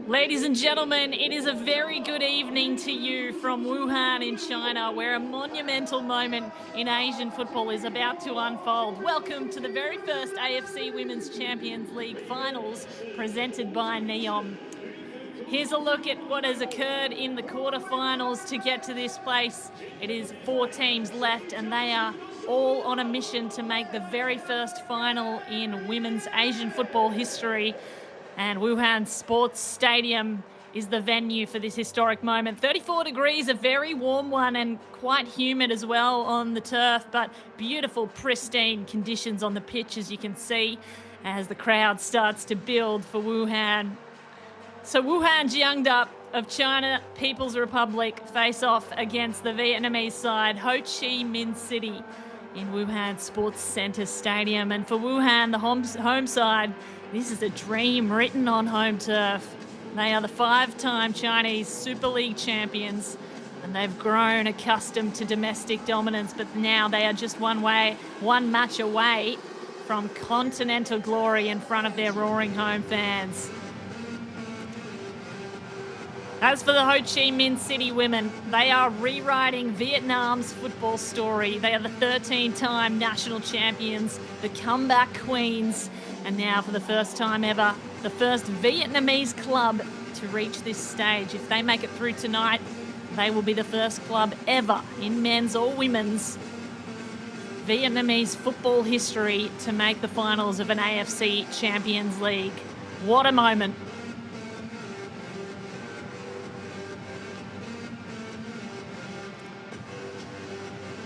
Ladies and gentlemen, it is a very good evening to you from Wuhan in China, where a monumental moment in Asian football is about to unfold. Welcome to the very first AFC Women's Champions League finals presented by NEOM. Here's a look at what has occurred in the quarterfinals to get to this place. It is 4 teams left, and they are all on a mission to make the very first final in women's Asian football history. And Wuhan Sports Stadium is the venue for this historic moment. 34 degrees, a very warm one, and quite humid as well on the turf, but beautiful, pristine conditions on the pitch, as you can see, as the crowd starts to build for Wuhan. So Wuhan Jiangda of China People's Republic face off against the Vietnamese side, Ho Chi Minh City, in Wuhan Sports Center Stadium. And for Wuhan, the home side, this is a dream written on home turf. They are the 5-time Chinese Super League champions, and they've grown accustomed to domestic dominance, but now they are just one match away from continental glory in front of their roaring home fans. As for the Ho Chi Minh City women, they are rewriting Vietnam's football story. They are the 13-time national champions, the comeback queens, and now for the first time ever, the first Vietnamese club to reach this stage. If they make it through tonight, they will be the first club ever in men's or women's Vietnamese football history to make the finals of an AFC Champions League. What a moment.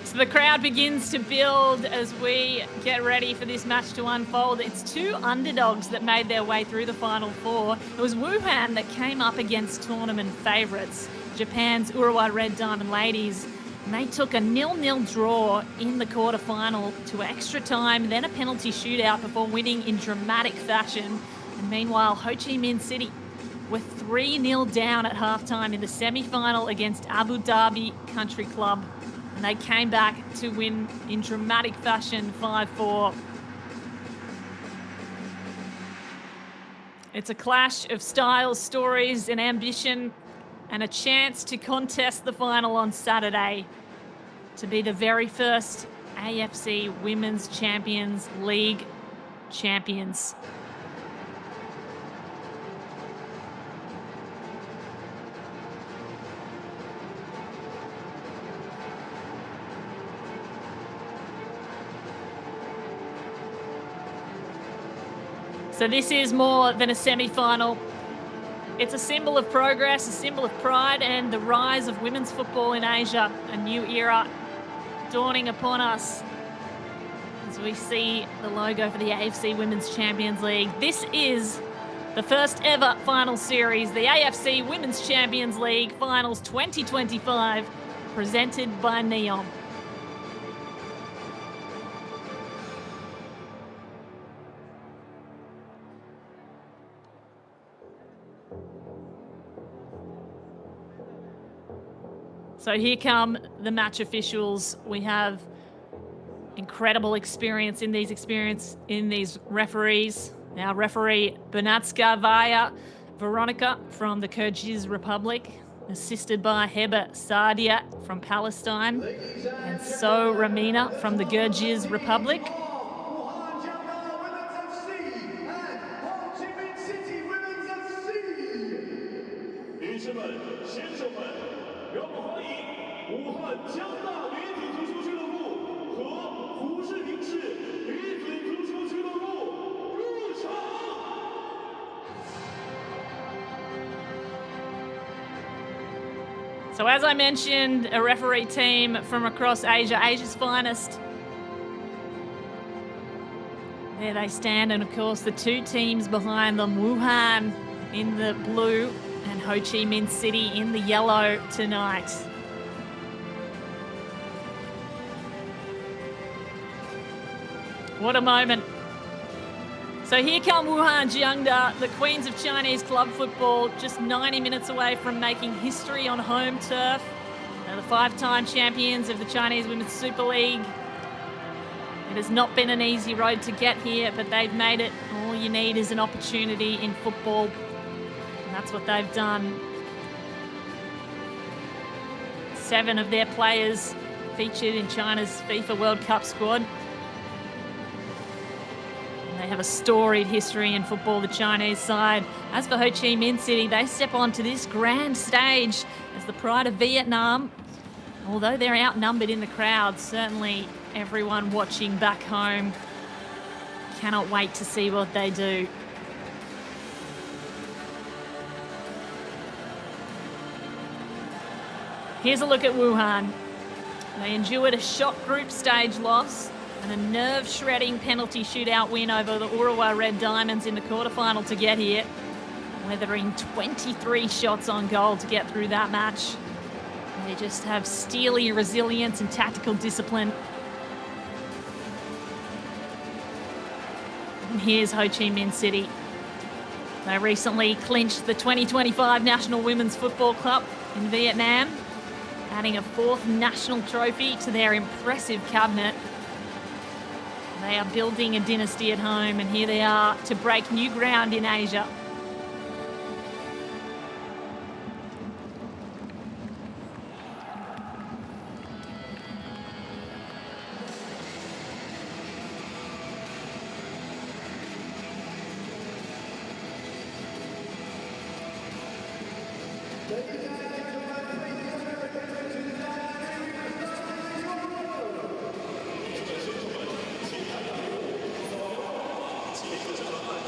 So the crowd begins to build as we get ready for this match to unfold. It's 2 underdogs that made their way through the Final Four. It was Wuhan that came up against tournament favourites, Japan's Urawa Red Diamond Ladies. And they took a 0-0 draw in the quarterfinal to extra time, then a penalty shootout before winning in dramatic fashion. And meanwhile, Ho Chi Minh City were 3-0 down at halftime in the semi-final against Abu Dhabi Country Club. And they came back to win in dramatic fashion, 5-4. It's a clash of styles, stories, and ambition, and a chance to contest the final on Saturday to be the very first AFC Women's Champions League champions. So this is more than a semi-final. It's a symbol of progress, a symbol of pride, and the rise of women's football in Asia. A new era dawning upon us as we see the logo for the AFC Women's Champions League. This is the first ever final series, the AFC Women's Champions League Finals 2025, presented by NEOM. So here come the match officials. We have incredible experience in these referees. Now referee Bernatska Via Veronica from the Kyrgyz Republic, assisted by Heba Sadia from Palestine, and So Ramina from the Kyrgyz Republic. So as I mentioned, a referee team from across Asia, Asia's finest. There they stand, and of course the 2 teams behind them, Wuhan in the blue and Ho Chi Minh City in the yellow tonight. What a moment. So here come Wuhan Jiangda, the queens of Chinese club football, just 90 minutes away from making history on home turf. They're the 5-time champions of the Chinese Women's Super League. It has not been an easy road to get here, but they've made it. All you need is an opportunity in football. that's what they've done. 7 of their players featured in China's FIFA World Cup squad. And they have a storied history in football, the Chinese side. As for Ho Chi Minh City, they step onto this grand stage as the pride of Vietnam. Although they're outnumbered in the crowd, certainly everyone watching back home cannot wait to see what they do. Here's a look at Wuhan. They endured a shock group stage loss and a nerve-shredding penalty shootout win over the Urawa Red Diamonds in the quarterfinal to get here, weathering 23 shots on goal to get through that match. They just have steely resilience and tactical discipline. And here's Ho Chi Minh City. They recently clinched the 2025 National Women's Football Cup in Vietnam, adding a 4th national trophy to their impressive cabinet. They are building a dynasty at home, and here they are to break new ground in Asia.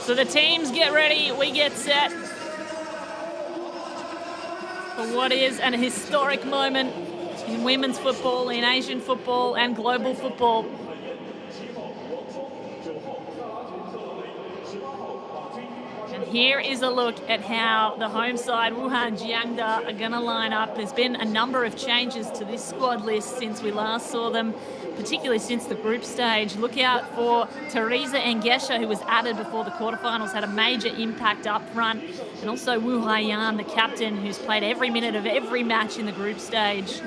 So the teams get ready, we get set for what is an historic moment in women's football, in Asian football and global football. And here is a look at how the home side, Wuhan Jiangda, are going to line up. There's been a number of changes to this squad list since we last saw them, particularly since the group stage. Look out for Teresa Engesha, who was added before the quarterfinals, had a major impact up front. And also Wu Haiyan, the captain, who's played every minute of every match in the group stage.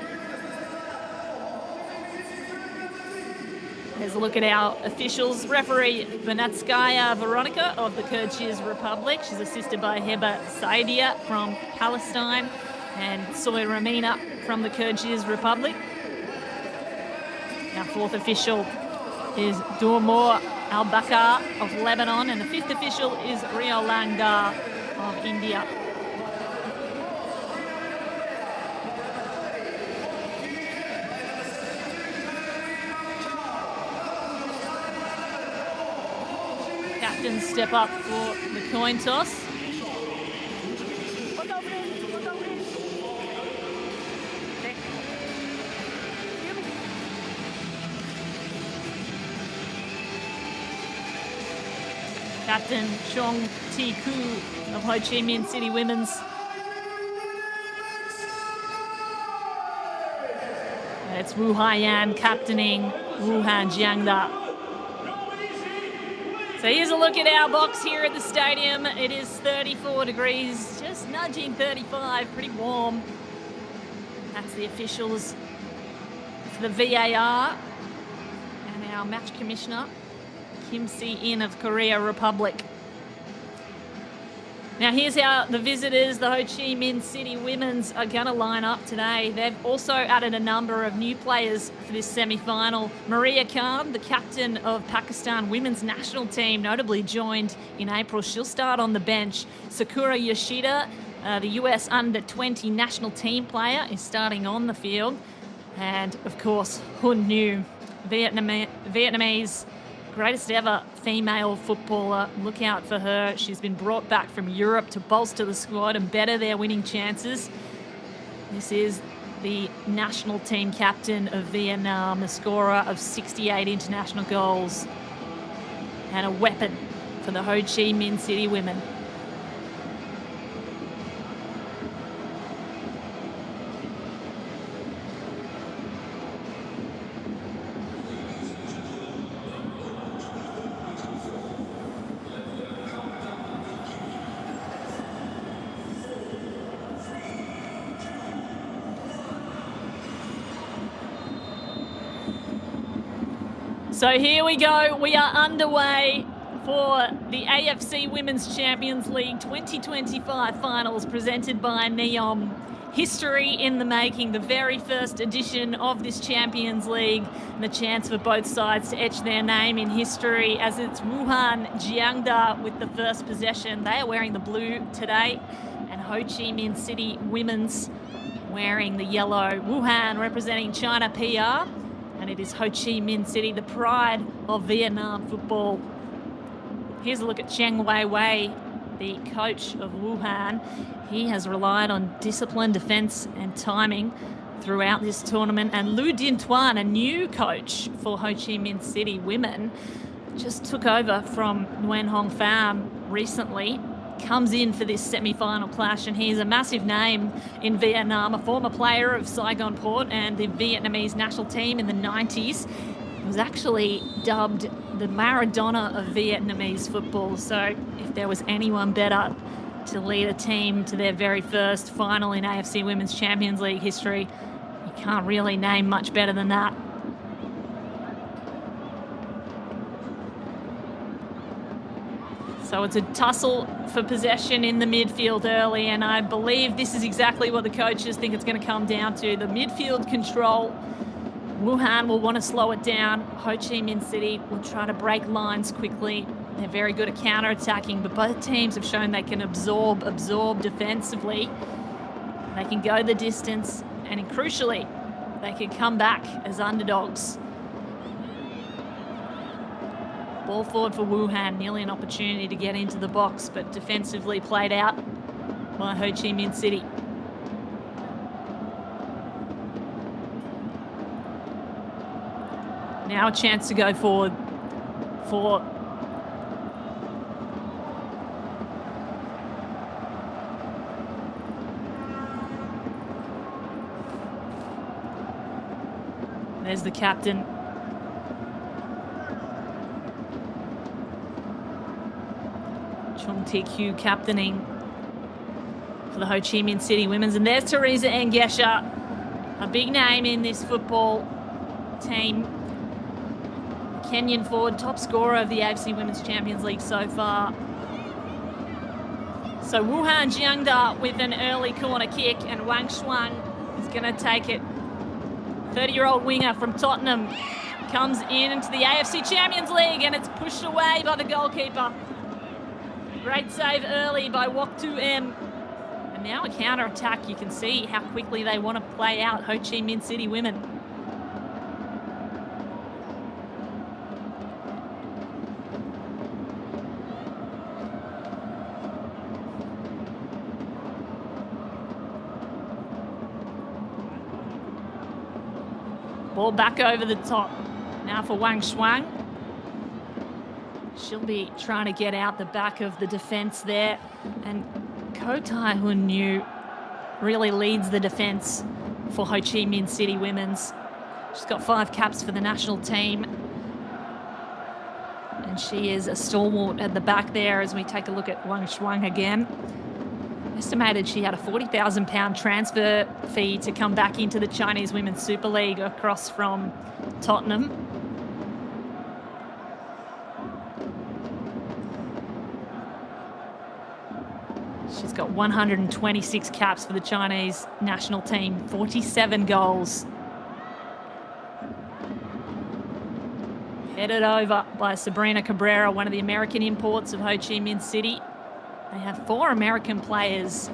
There's a look at our officials. Referee Benatskaya Veronica of the Kyrgyz Republic. She's assisted by Heba Saidia from Palestine and Soy Ramina from the Kyrgyz Republic. Our 4th official is Durmor Al-Bakar of Lebanon, and the 5th official is Rio Langdar of India. Captains step up for the coin toss. Captain Chong Ti Koo of Ho Chi Minh City Women's. It's Wu Haiyan captaining Wuhan Jiangda. So here's a look at our box here at the stadium. It is 34 degrees, just nudging 35, pretty warm. That's the officials for the VAR and our match commissioner, Kim Si-in of Korea Republic. Now here's how the visitors, the Ho Chi Minh City Women's, are going to line up today. They've also added a number of new players for this semi-final. Maria Khan, the captain of Pakistan women's national team, notably joined in April. She'll start on the bench. Sakura Yoshida, the US under-20 national team player, is starting on the field. And of course, Hun Nhu, Vietnamese greatest ever female footballer. Look out for her. She's been brought back from Europe to bolster the squad and better their winning chances. This is the national team captain of Vietnam, a scorer of 68 international goals and a weapon for the Ho Chi Minh City women. So here we go. We are underway for The AFC Women's Champions League 2025 finals presented by Neom. History in the making, the very first edition of this Champions League, and the chance for both sides to etch their name in history as it's Wuhan Jiangda with the first possession. They are wearing the blue today, and Ho Chi Minh City Women's wearing the yellow. Wuhan representing China PR, and it is Ho Chi Minh City, the pride of Vietnam football. Here's a look at Cheng Wei Wei, the coach of Wuhan. He has relied on discipline, defence and timing throughout this tournament. And Lu Din Tuan, a new coach for Ho Chi Minh City Women, just took over from Nguyen Hong Pham recently, comes in for this semi-final clash, and he's a massive name in Vietnam, a former player of Saigon Port and the Vietnamese national team in the 90s. He was actually dubbed the Maradona of Vietnamese football. So if there was anyone better to lead a team to their very first final in AFC Women's Champions League history, you can't really name much better than that. So it's a tussle for possession in the midfield early, and I believe this is exactly what the coaches think it's going to come down to. The midfield control. Wuhan will want to slow it down. Ho Chi Minh City will try to break lines quickly. They're very good at counter-attacking, but both teams have shown they can absorb defensively. They can go the distance, and crucially, they can come back as underdogs. Ball forward for Wuhan, nearly an opportunity to get into the box, but defensively played out by Ho Chi Minh City. Now a chance to go forward for there's the captain. Chung Tae-kyu captaining for the Ho Chi Minh City Women's. And there's Teresa Engesha, a big name in this football team. Kenyan forward, top scorer of the AFC Women's Champions League so far. So Wuhan Jiangda with an early corner kick, and Wang Shuang is going to take it. 30-year-old winger from Tottenham comes into the AFC Champions League, and it's pushed away by the goalkeeper. Great save early by Wok Tu M. And now a counter-attack. You can see how quickly they want to play out Ho Chi Minh City Women. Ball back over the top. Now for Wang Shuang. She'll be trying to get out the back of the defence there. And Ko Tai Hun Yu really leads the defence for Ho Chi Minh City Women's. She's got 5 caps for the national team. And she is a stalwart at the back there as we take a look at Wang Shuang again. Estimated she had a £40,000 transfer fee to come back into the Chinese Women's Super League across from Tottenham. She's got 126 caps for the Chinese national team, 47 goals. Headed over by Sabrina Cabrera, one of the American imports of Ho Chi Minh City. They have 4 American players,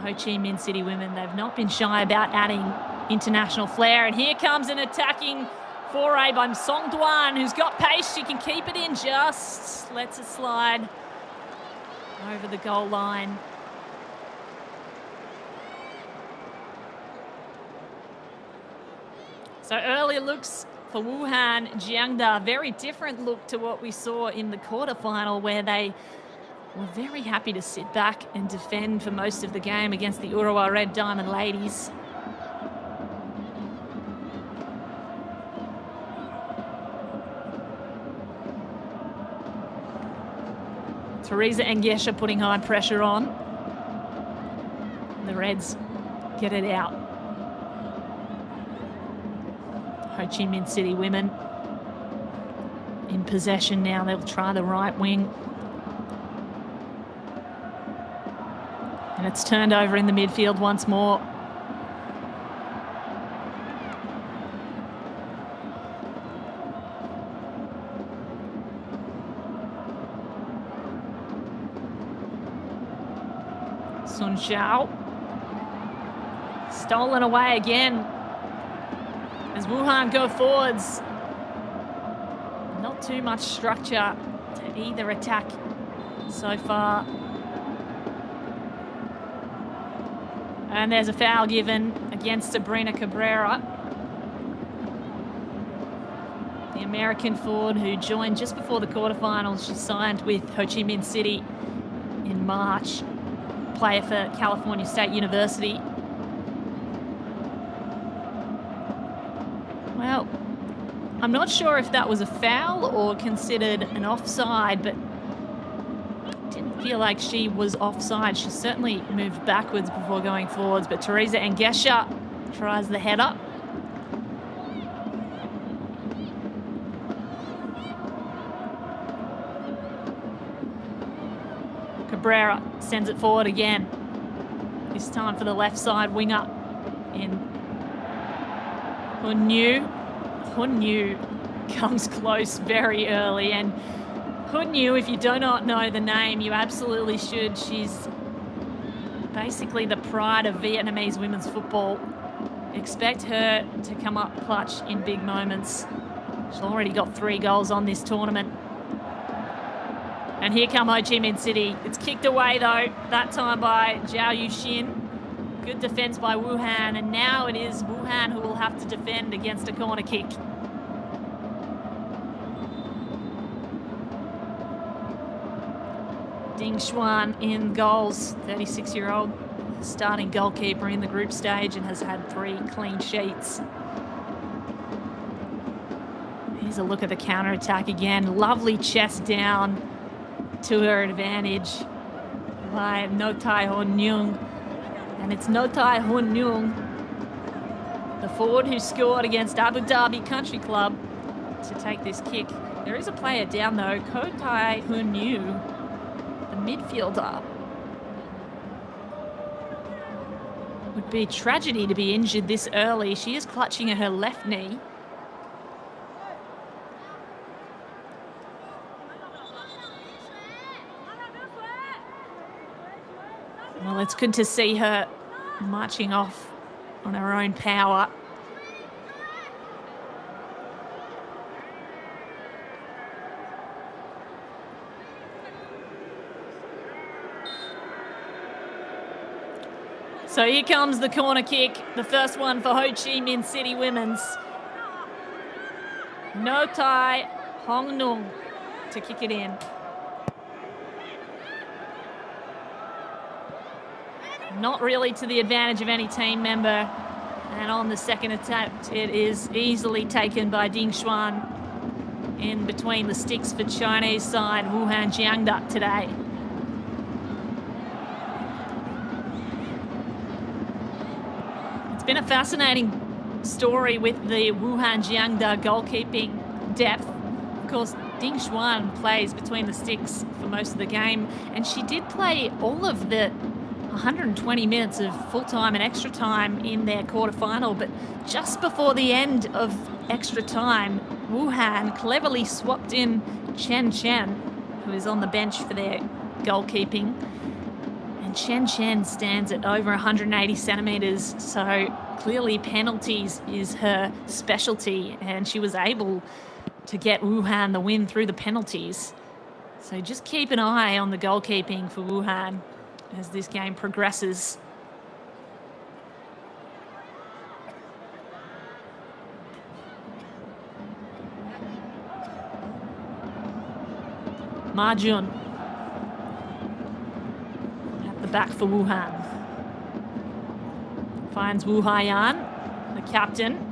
Ho Chi Minh City Women. They've not been shy about adding international flair. And here comes an attacking foray by Song Duan, who's got pace. She can keep it in, just lets it slide over the goal line. So early looks for Wuhan Jiangda. Very different look to what we saw in the quarterfinal, where they were very happy to sit back and defend for most of the game against the Urawa Red Diamond Ladies. Teresa Engesha putting high pressure on. The Reds get it out. Ho Chi Minh City Women in possession now. They'll try the right wing. And it's turned over in the midfield once more. Sun Xiao. Stolen away again as Wuhan go forwards. Not too much structure to either attack so far. And there's a foul given against Sabrina Cabrera, the American forward who joined just before the quarterfinals. She signed with Ho Chi Minh City in March, player for California State University. Well, I'm not sure if that was a foul or considered an offside, but didn't feel like she was offside. She certainly moved backwards before going forwards, but Teresa Engesha tries the header. Cabrera sends it forward again. This time for the left side winger in Hun-Yu. Hun-Yu comes close very early, and Hun-Yu, if you do not know the name, you absolutely should. She's basically the pride of Vietnamese women's football. Expect her to come up clutch in big moments. She's already got 3 goals on this tournament. And here come Ho Chi Minh City. It's kicked away though, that time by Zhao Yuxin. Good defense by Wuhan, and now it is Wuhan who will have to defend against a corner kick. Ding Xuan in goals, 36-year-old starting goalkeeper in the group stage and has had 3 clean sheets. Here's a look at the counter-attack again. Lovely chest down to her advantage by Notai Hun-Nyung. And it's Notai Hun-Nyung, the forward who scored against Abu Dhabi Country Club, to take this kick. There is a player down though, Kotai Hun-Yu, the midfielder. Would be a tragedy to be injured this early. She is clutching at her left knee. Well, it's good to see her marching off on her own power. So here comes the corner kick, the first one for Ho Chi Minh City Women's. Notai Hong-Nung to kick it in. Not really to the advantage of any team member. And on the second attempt, it is easily taken by Ding Xuan in between the sticks for Chinese side Wuhan Jiangda today. It's been a fascinating story with the Wuhan Jiangda goalkeeping depth. Of course, Ding Xuan plays between the sticks for most of the game, and she did play all of the 120 minutes of full-time and extra time in their quarterfinal, but just before the end of extra time, Wuhan cleverly swapped in CHN, who is on the bench for their goalkeeping. And CHN stands at over 180 centimetres, so clearly penalties is her specialty, and she was able to get Wuhan the win through the penalties. So just keep an eye on the goalkeeping for Wuhan as this game progresses. Ma Jun at the back for Wuhan. Finds Wu Haiyan, the captain.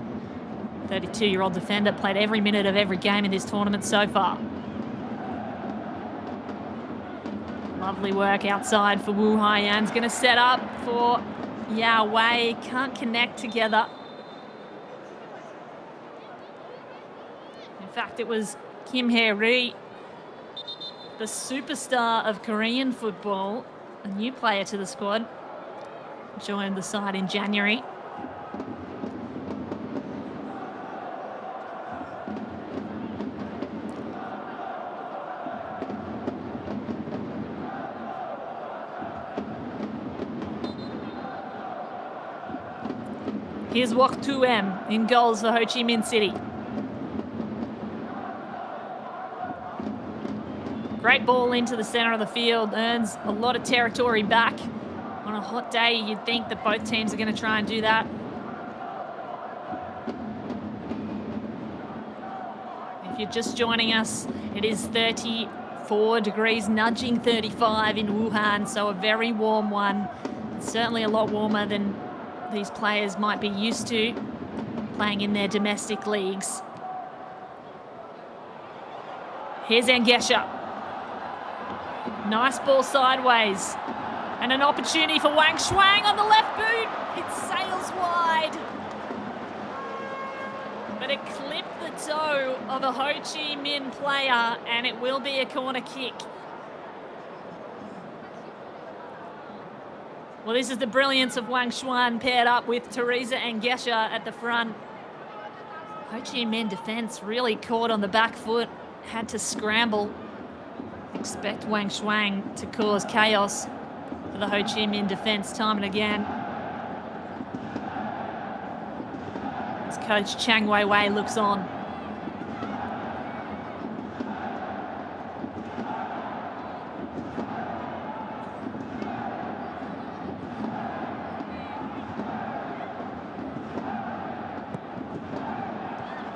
32-year-old defender, played every minute of every game in this tournament so far. Lovely work outside for Wu Haiyan's going to set up for Yao Wei. Can't connect together. In fact, it was Kim Hae-ri, the superstar of Korean football, a new player to the squad. Joined the side in January. Here's Wok Tu-em in goals for Ho Chi Minh City. Great ball into the center of the field, earns a lot of territory back. On a hot day, you'd think that both teams are going to try and do that. If you're just joining us, it is 34 degrees, nudging 35 in Wuhan, so a very warm one. It's certainly a lot warmer than these players might be used to playing in their domestic leagues. Here's Angesha. Nice ball sideways. And an opportunity for Wang Shuang on the left boot. It sails wide. But it clipped the toe of a Ho Chi Minh player, and it will be a corner kick. Well, this is the brilliance of Wang Shuang paired up with Teresa Angesha at the front. Ho Chi Minh defence really caught on the back foot, had to scramble. Expect Wang Shuang to cause chaos for the Ho Chi Minh defence time and again. As coach Chang Wei Wei looks on.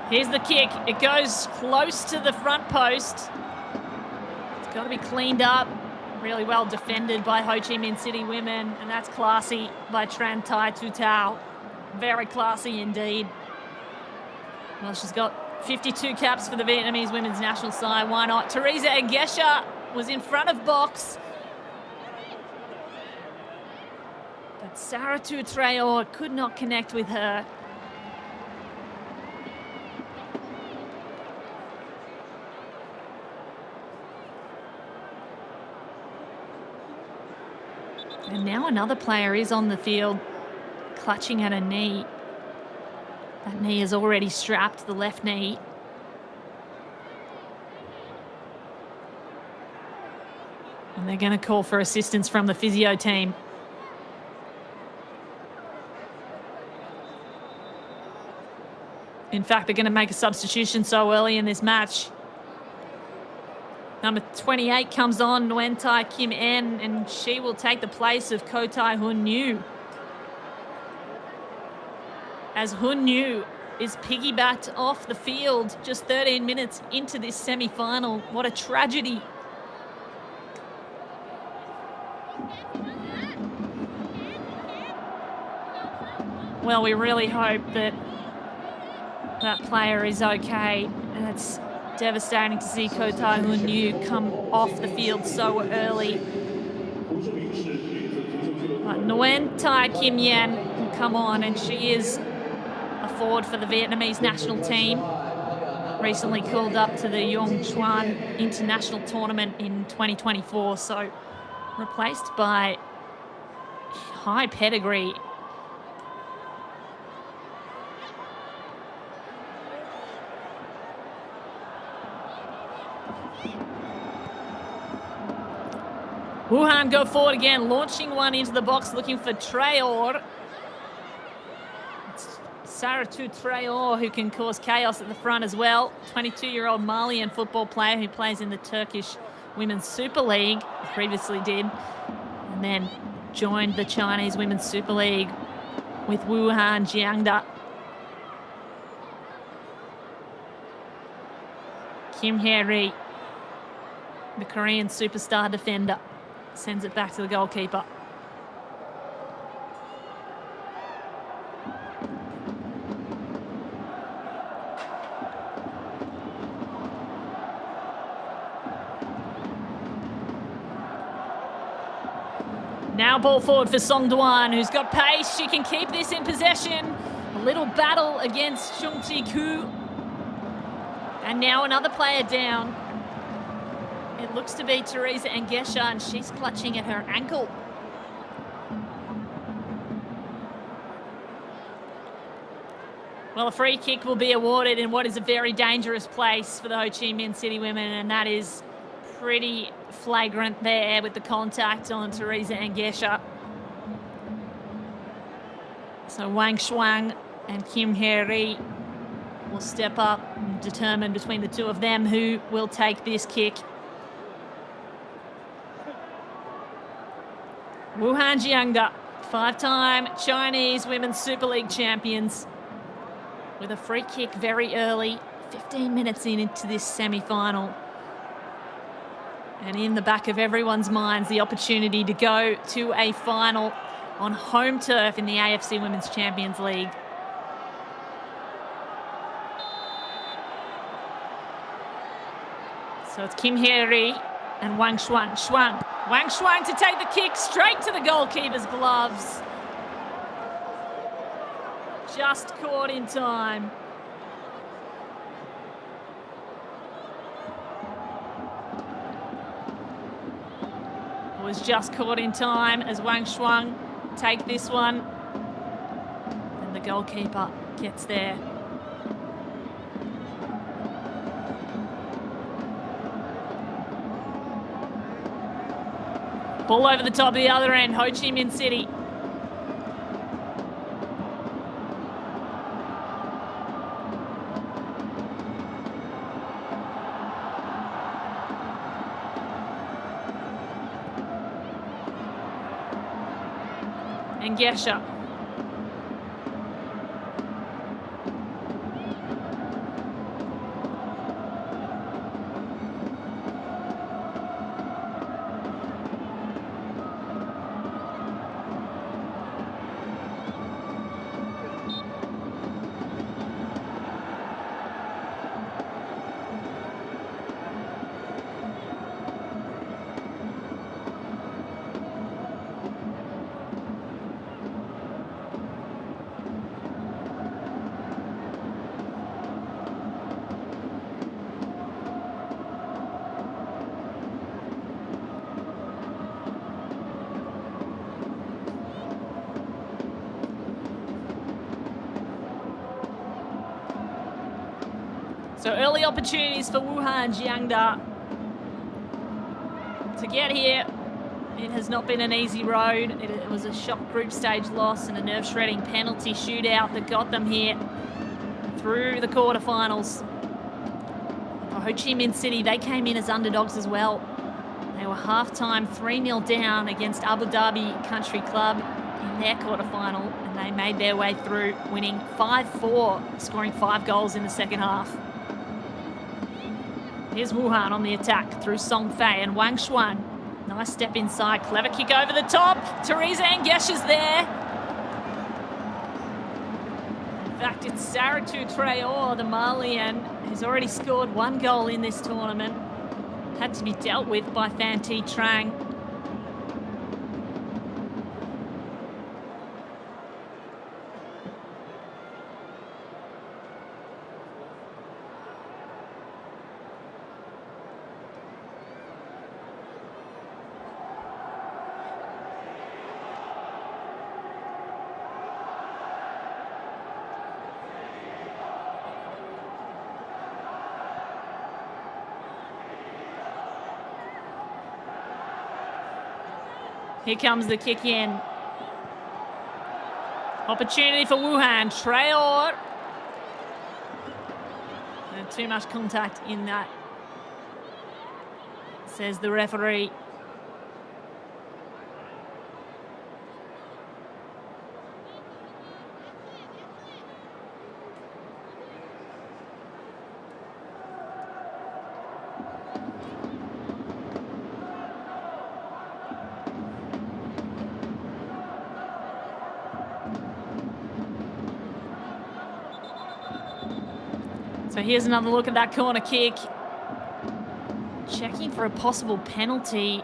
Here's the kick. It goes close to the front post. It's got to be cleaned up. Really well defended by Ho Chi Minh City women, and that's classy by Tran Tai Tu Tao. Very classy indeed. Well, she's got 52 caps for the Vietnamese women's national side. Why not? Teresa Angesha was in front of box. But Saratu Traore could not connect with her. And now another player is on the field, clutching at a knee. That knee is already strapped, the left knee. And they're going to call for assistance from the physio team. In fact, they're going to make a substitution so early in this match. Number 28 comes on, Nguyen Tai Kim En, and she will take the place of Ko Tai Hun Nhu. As Hun Nhu is piggybacked off the field just 13 minutes into this semi-final. What a tragedy. Well, we really hope that that player is okay. And it's devastating to see Ko Tai Hun Nhu come off the field so early. But Nguyen Tai Kim Yen will come on, and she is a forward for the Vietnamese national team. Recently called up to the Yongchuan International Tournament in 2024, so replaced by high pedigree. Wuhan go forward again, launching one into the box, looking for Traore. It's Saratu Traore who can cause chaos at the front as well. 22-year-old Malian football player who plays in the Turkish Women's Super League, previously did, and then joined the Chinese Women's Super League with Wuhan Jiangda. Kim Hye-ri, the Korean superstar defender, sends it back to the goalkeeper. Now ball forward for Song Duan, who's got pace. She can keep this in possession. A little battle against Chung Chi Koo. And now another player down. It looks to be Teresa Engesha, and she's clutching at her ankle. Well, a free kick will be awarded in what is a very dangerous place for the Ho Chi Minh City women, and that is pretty flagrant there with the contact on Teresa Engesha. So Wang Shuang and Kim Hye-ri will step up and determine between the two of them who will take this kick. Wuhan Jiangda, 5-time Chinese Women's Super League champions, with a free kick very early, 15 minutes into this semi-final. And in the back of everyone's minds, the opportunity to go to a final on home turf in the AFC Women's Champions League. So it's Kim Hye-ri and Wang Shuang. Wang Shuang to take the kick straight to the goalkeeper's gloves. Just caught in time. Was just caught in time as Wang Shuang take this one. And the goalkeeper gets there. Ball over the top of the other end, Ho Chi Minh City. Engesha. So early opportunities for Wuhan Jiangda to get here. It has not been an easy road. It was a shock group stage loss and a nerve-shredding penalty shootout that got them here through the quarterfinals. For Ho Chi Minh City, they came in as underdogs as well. They were half-time 3-0 down against Abu Dhabi Country Club in their quarterfinal, and they made their way through, winning 5-4, scoring 5 goals in the second half. Here's Wuhan on the attack through Song Fei and Wang Shuang. Nice step inside, clever kick over the top. Teresa Engesha's there. In fact, it's Saratu Traore, the Malian, who's already scored 1 goal in this tournament. Had to be dealt with by Phan Thi Trang. Here comes the kick in. Opportunity for Wuhan. Traore. Too much contact in that, says the referee. So here's another look at that corner kick. Checking for a possible penalty.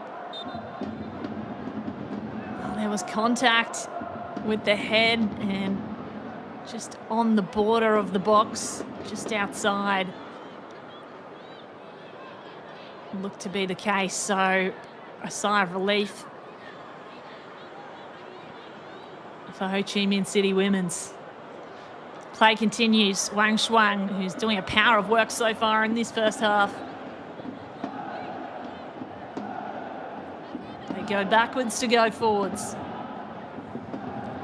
Oh, there was contact with the head and just on the border of the box, just outside. Looked to be the case, so a sigh of relief for Ho Chi Minh City women's. Play continues. Wang Shuang, who's doing a power of work so far in this first half. They go backwards to go forwards.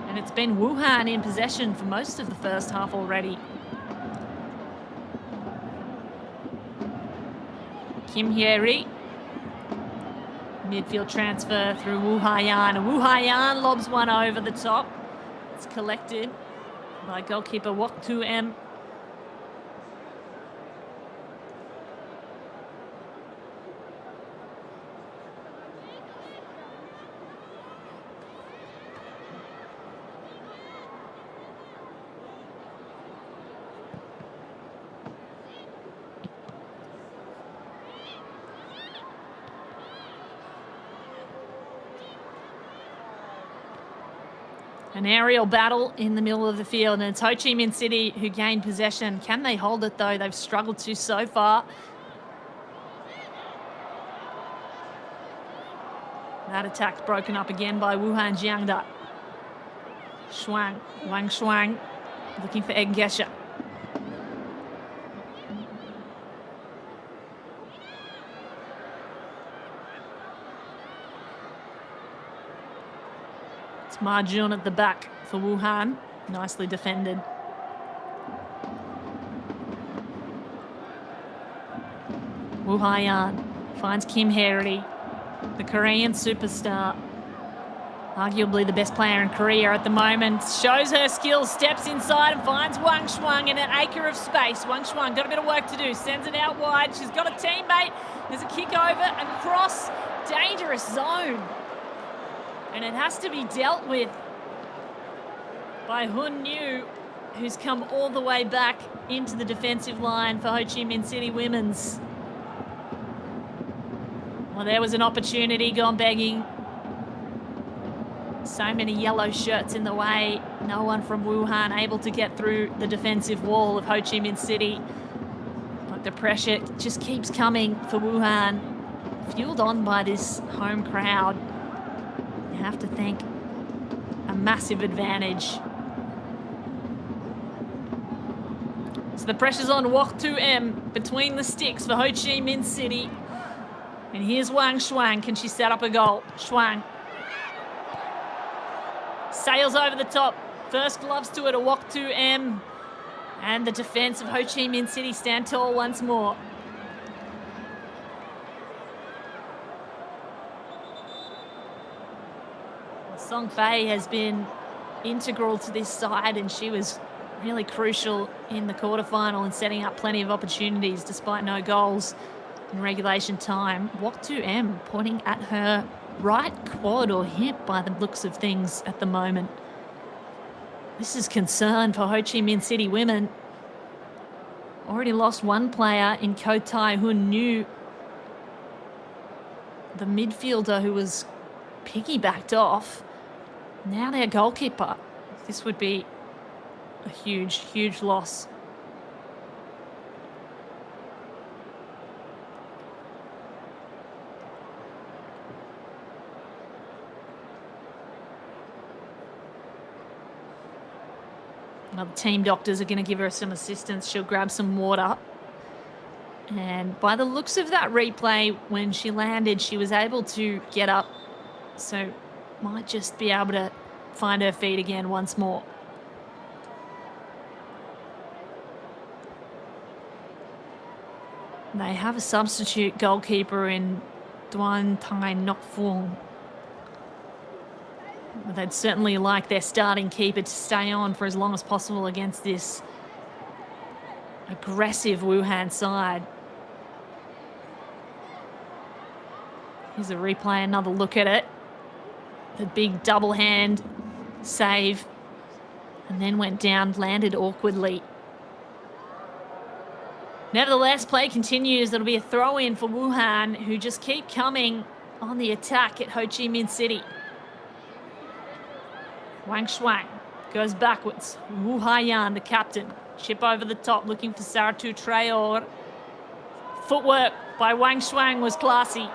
And it's been Wuhan in possession for most of the first half already. Kim Hye-ri. Midfield transfer through Wu Haiyan. And Wu Haiyan lobs one over the top. It's collected by goalkeeper Wok Tu M. An aerial battle in the middle of the field, and it's Ho Chi Minh City who gained possession. Can they hold it, though? They've struggled to so far. That attack's broken up again by Wuhan Jiangda. Wang Shuang, looking for Egg Gesha. Ma Jun at the back for Wuhan. Nicely defended. Wu Haiyan finds Kim Hye-ri, the Korean superstar. Arguably the best player in Korea at the moment. Shows her skills, steps inside and finds Wang Shuang in an acre of space. Wang Shuang got a bit of work to do. Sends it out wide. She's got a teammate. There's a kick over and cross. Dangerous zone. And it has to be dealt with by Hun Nhu, who's come all the way back into the defensive line for Ho Chi Minh City women's. Well, there was an opportunity gone begging. So many yellow shirts in the way. No one from Wuhan able to get through the defensive wall of Ho Chi Minh City. But the pressure just keeps coming for Wuhan, fueled on by this home crowd. Have to thank a massive advantage. So the pressure's on Wok Tu M between the sticks for Ho Chi Minh City. And here's Wang Shuang. Can she set up a goal? Shuang sails over the top. First gloves to it, a Wok Tu M. And the defense of Ho Chi Minh City stand tall once more. Song Fei has been integral to this side, and she was really crucial in the quarterfinal and setting up plenty of opportunities despite no goals in regulation time. Wok Tu M pointing at her right quad or hip by the looks of things at the moment. This is concern for Ho Chi Minh City women. Already lost one player in Ko Tai Hun Nhu, the midfielder who was piggybacked off. Now their goalkeeper. This would be a huge, huge loss. Well, the team doctors are going to give her some assistance. She'll grab some water. And by the looks of that replay, when she landed, she was able to get up. So might just be able to find her feet again once more. They have a substitute goalkeeper in Duan Tai Nok Phuong. They'd certainly like their starting keeper to stay on for as long as possible against this aggressive Wuhan side. Here's a replay, another look at it. The big double hand save, and then went down, landed awkwardly. Nevertheless, play continues. It'll be a throw-in for Wuhan, who just keep coming on the attack at Ho Chi Minh City. Wang Shuang goes backwards. Wu Haiyan, the captain. Chip over the top, looking for Saratu Traore. Footwork by Wang Shuang was classy.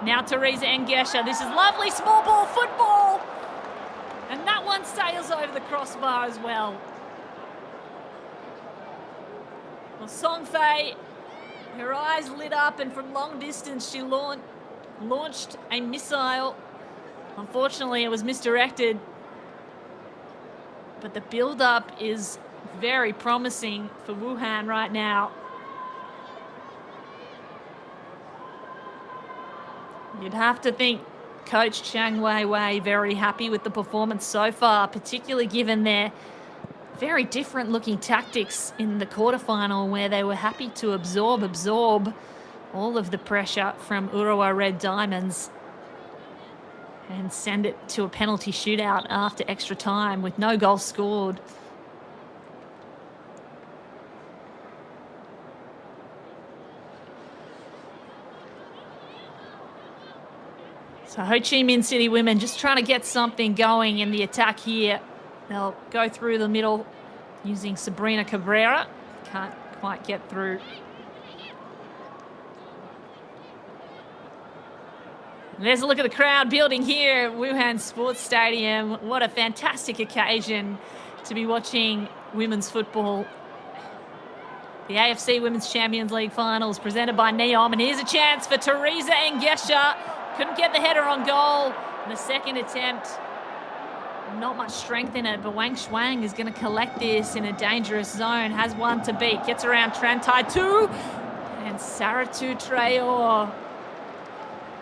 Now Teresa Engesha. This is lovely small ball football. And that one sails over the crossbar as well. Well, Song Fei, her eyes lit up, and from long distance she launched a missile. Unfortunately, it was misdirected. But the build-up is very promising for Wuhan right now. You'd have to think Coach Chang Wei very happy with the performance so far, particularly given their very different looking tactics in the quarterfinal, where they were happy to absorb all of the pressure from Urawa Red Diamonds and send it to a penalty shootout after extra time with no goals scored. So Ho Chi Minh City women just trying to get something going in the attack here. They'll go through the middle using Sabrina Cabrera. Can't quite get through. There's a look at the crowd building here at Wuhan Sports Stadium. What a fantastic occasion to be watching women's football. The AFC Women's Champions League Finals presented by Neom. And here's a chance for Teresa Engesha. Couldn't get the header on goal in the second attempt. Not much strength in it, but Wang Shuang is going to collect this in a dangerous zone. Has one to beat. Gets around Tran Tai Tu. And Saratu Traore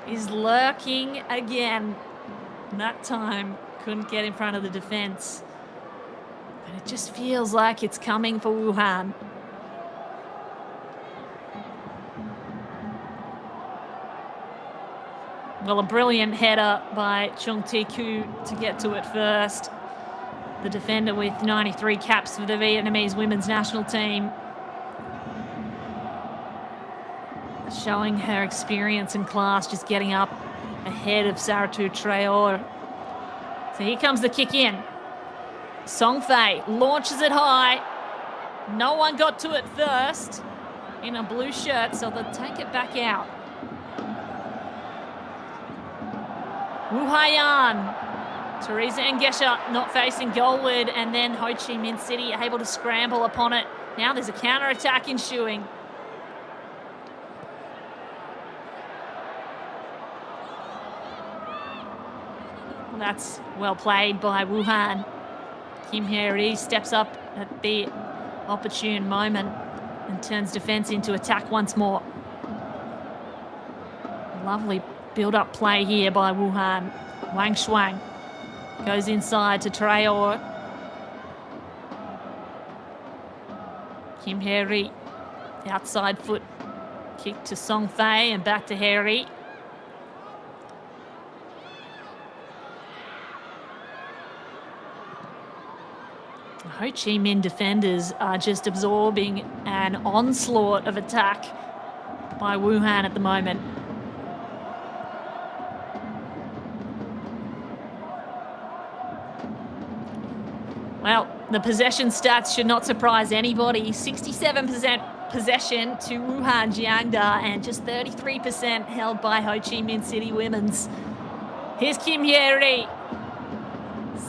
is lurking again. That time couldn't get in front of the defense. But it just feels like it's coming for Wuhan. Well, a brilliant header by Chung Ti-Koo to get to it first. The defender with 93 caps for the Vietnamese women's national team. Showing her experience and class, just getting up ahead of Saratu Traore. So here comes the kick in. Song Fei launches it high. No one got to it first in a blue shirt, so they'll take it back out. Wu Haiyan, Teresa Engesha not facing goalward, and then Ho Chi Minh City able to scramble upon it. Now there's a counter-attack ensuing. Well, that's well played by Wuhan. Kim Hye-ri steps up at the opportune moment and turns defence into attack once more. Lovely build-up play here by Wuhan. Wang Shuang goes inside to Traore. Kim Hye-ri, outside foot kick to Song Fei and back to Hye-ri. Ho Chi Minh defenders are just absorbing an onslaught of attack by Wuhan at the moment. Well, the possession stats should not surprise anybody. 67% possession to Wuhan Jiangda and just 33% held by Ho Chi Minh City Women's. Here's Kim Hye-ri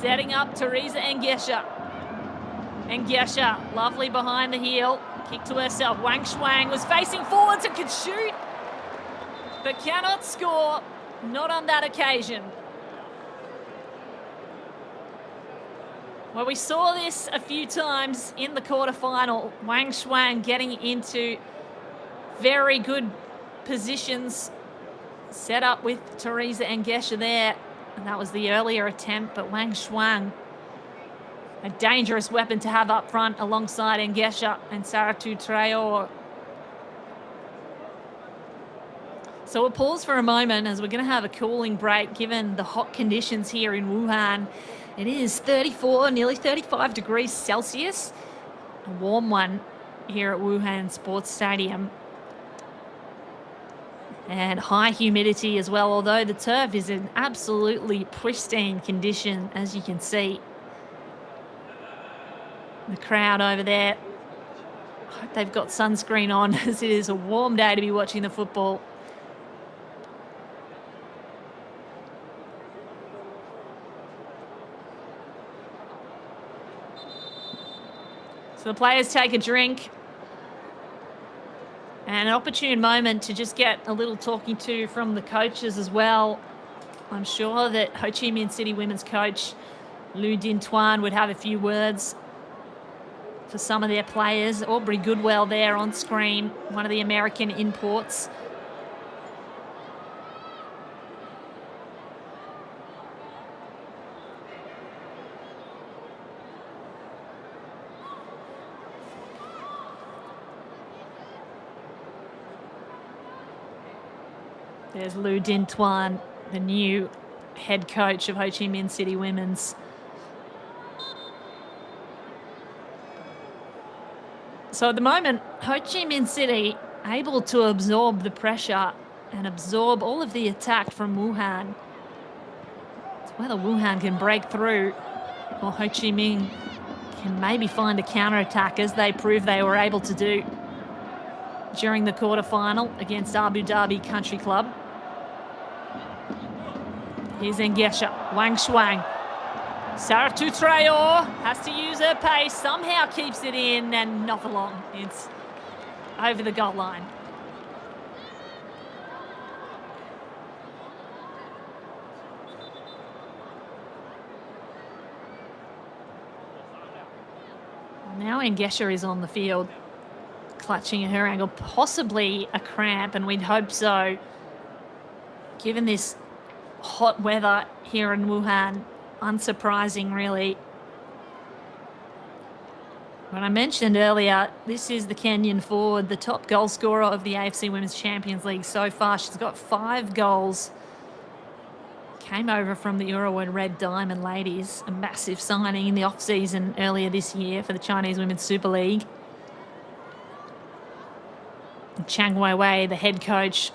setting up Teresa Engesha. Engesha, lovely behind the heel. Kick to herself. Wang Shuang was facing forwards and could shoot, but cannot score. Not on that occasion. Well, we saw this a few times in the quarterfinal. Wang Shuang getting into very good positions. Set up with Teresa Engesha there. And that was the earlier attempt, but Wang Shuang, a dangerous weapon to have up front alongside Engesha and Saratu Traore. So we'll pause for a moment as we're going to have a cooling break given the hot conditions here in Wuhan. It is 34, nearly 35 degrees Celsius. A warm one here at Wuhan Sports Stadium. And high humidity as well, although the turf is in absolutely pristine condition, as you can see. The crowd over there Hope they've got sunscreen on, as it is a warm day to be watching the football. So the players take a drink. And an opportune moment to just get a little talking to from the coaches as well. I'm sure that Ho Chi Minh City women's coach Lu Din Tuan would have a few words for some of their players. Aubrey Goodwell there on screen, one of the American imports. There's Lu Din Tuan, the new head coach of Ho Chi Minh City Women's. So at the moment, Ho Chi Minh City able to absorb the pressure and absorb all of the attack from Wuhan. It's whether Wuhan can break through or Ho Chi Minh can maybe find a counter-attack, as they proved they were able to do during the quarter-final against Abu Dhabi Country Club. Here's Ngesha, Wang Shuang. Saratu Traore has to use her pace, somehow keeps it in, and not for long. It's over the goal line. Now Ngesha is on the field, clutching at her ankle, possibly a cramp, and we'd hope so, given this hot weather here in Wuhan. Unsurprising, really. When I mentioned earlier, this is the Kenyan forward, the top goal scorer of the AFC Women's Champions League so far. She's got 5 goals. Came over from the Urawa Red Diamond Ladies, a massive signing in the off-season earlier this year for the Chinese Women's Super League. Chang Weiwei, the head coach,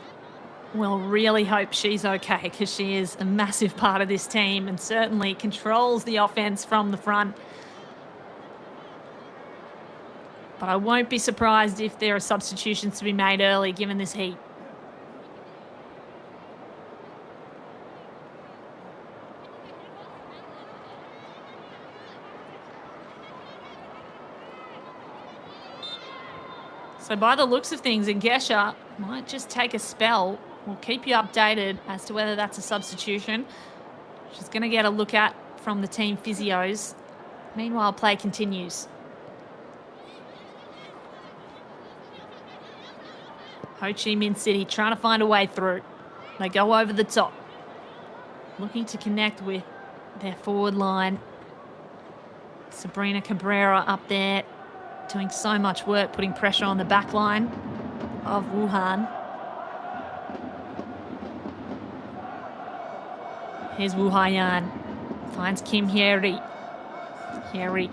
will really hope she's okay, because she is a massive part of this team and certainly controls the offense from the front. But I won't be surprised if there are substitutions to be made early, given this heat. So by the looks of things, Ngesha might just take a spell. We'll keep you updated as to whether that's a substitution. She's going to get a look at from the team physios. Meanwhile, play continues. Ho Chi Minh City trying to find a way through. They go over the top, looking to connect with their forward line. Sabrina Cabrera up there, doing so much work, putting pressure on the back line of Wuhan. Here's Wu Haiyan. Finds Kim Hyeri. Hyeri.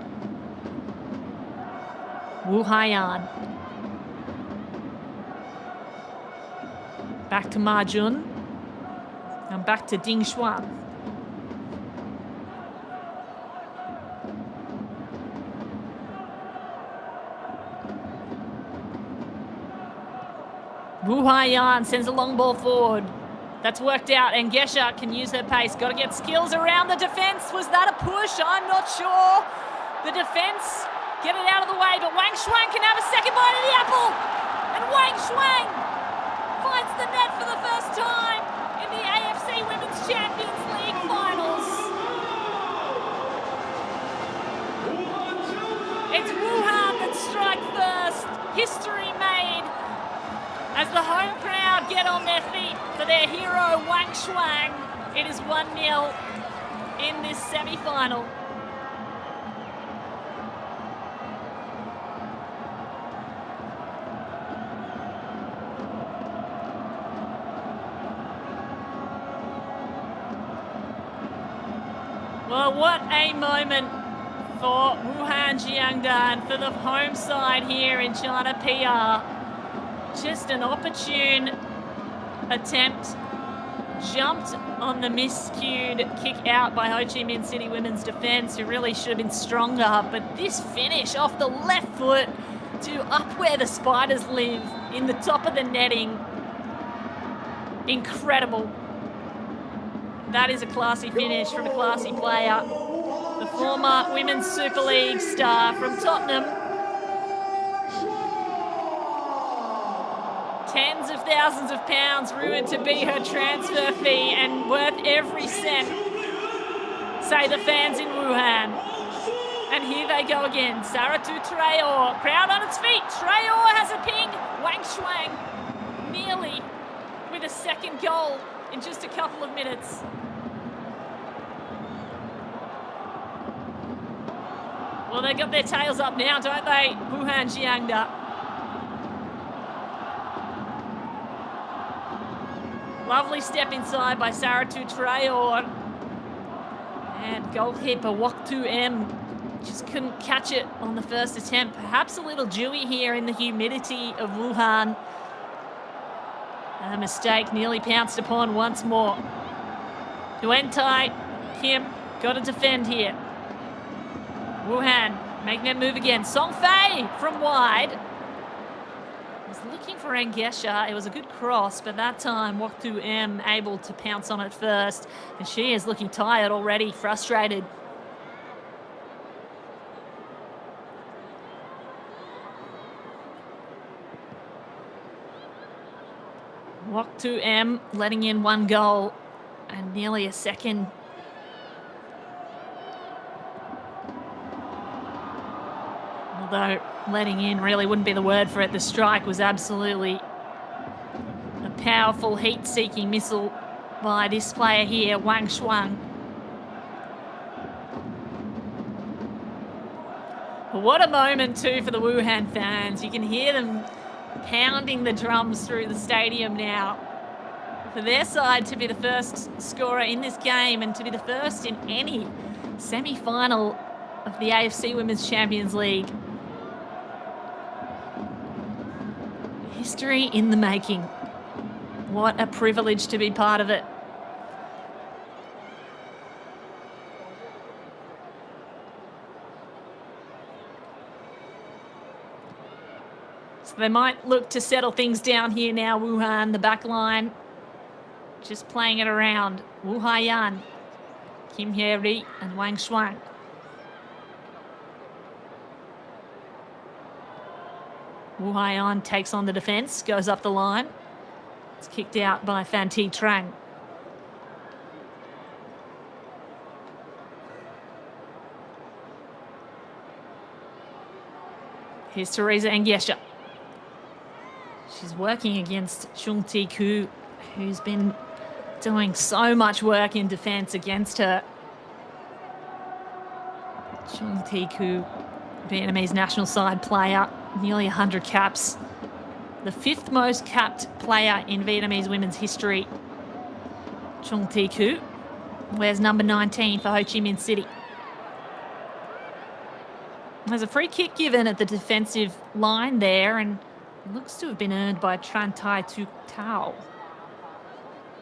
Wu Haiyan. Back to Ma Jun. And back to Ding Xuan. Wu Haiyan sends a long ball forward. That's worked out, and Ngesha can use her pace. Got to get skills around the defence. Was that a push? I'm not sure. The defence get it out of the way, but Wang Shuang can have a second bite of the apple. And Wang Shuang finds the net for the first time in the AFC Women's Champions League finals. It's Wuhan that strike first. History made as the home crowd get on their feet for their hero Wang Shuang. It is 1-0 in this semi-final. Well, what a moment for Wuhan Jiangda and for the home side here in China PR. Just an opportune attempt, jumped on the miscued kick out by Ho Chi Minh City women's defence, who really should have been stronger. But this finish off the left foot to up where the spiders live, in the top of the netting. Incredible. That is a classy finish from a classy player. The former Women's Super League star from Tottenham. Tens of thousands of pounds rumored to be her transfer fee and worth every cent, say the fans in Wuhan. And here they go again. Saratu Traore, crowd on its feet. Traore has a ping. Wang Shuang nearly with a second goal in just a couple of minutes. Well, they've got their tails up now, don't they? Wuhan Jiangda. Lovely step inside by Saratu Traore. And goalkeeper Wuhan M just couldn't catch it on the first attempt. Perhaps a little dewy here in the humidity of Wuhan. A mistake nearly pounced upon once more. Duentai, Kim, got to defend here. Wuhan making that move again. Song Fei from wide. Was looking for Angesha. It was a good cross, but that time Wuhan M able to pounce on it first. And she is looking tired already, frustrated. Wuhan M letting in one goal and nearly a second. Although letting in really wouldn't be the word for it. The strike was absolutely a powerful heat-seeking missile by this player here, Wang Shuang. But what a moment too for the Wuhan fans. You can hear them pounding the drums through the stadium now. For their side to be the first scorer in this game and to be the first in any semi-final of the AFC Women's Champions League. History in the making. What a privilege to be part of it. So they might look to settle things down here now, Wuhan, the back line. Just playing it around. Wu Haiyan, Kim Hye-ri and Wang Shuang. Wu Haiyan takes on the defence, goes up the line. It's kicked out by Fan Thi Trang. Here's Teresa Angesha. She's working against Chung Ti-Koo, who's been doing so much work in defence against her. Chung Ti-Koo, Vietnamese national side player, nearly 100 caps. The fifth most capped player in Vietnamese women's history. Chung Ti-Koo wears number 19 for Ho Chi Minh City. There's a free kick given at the defensive line there, and looks to have been earned by Tran Thai Tu Tao,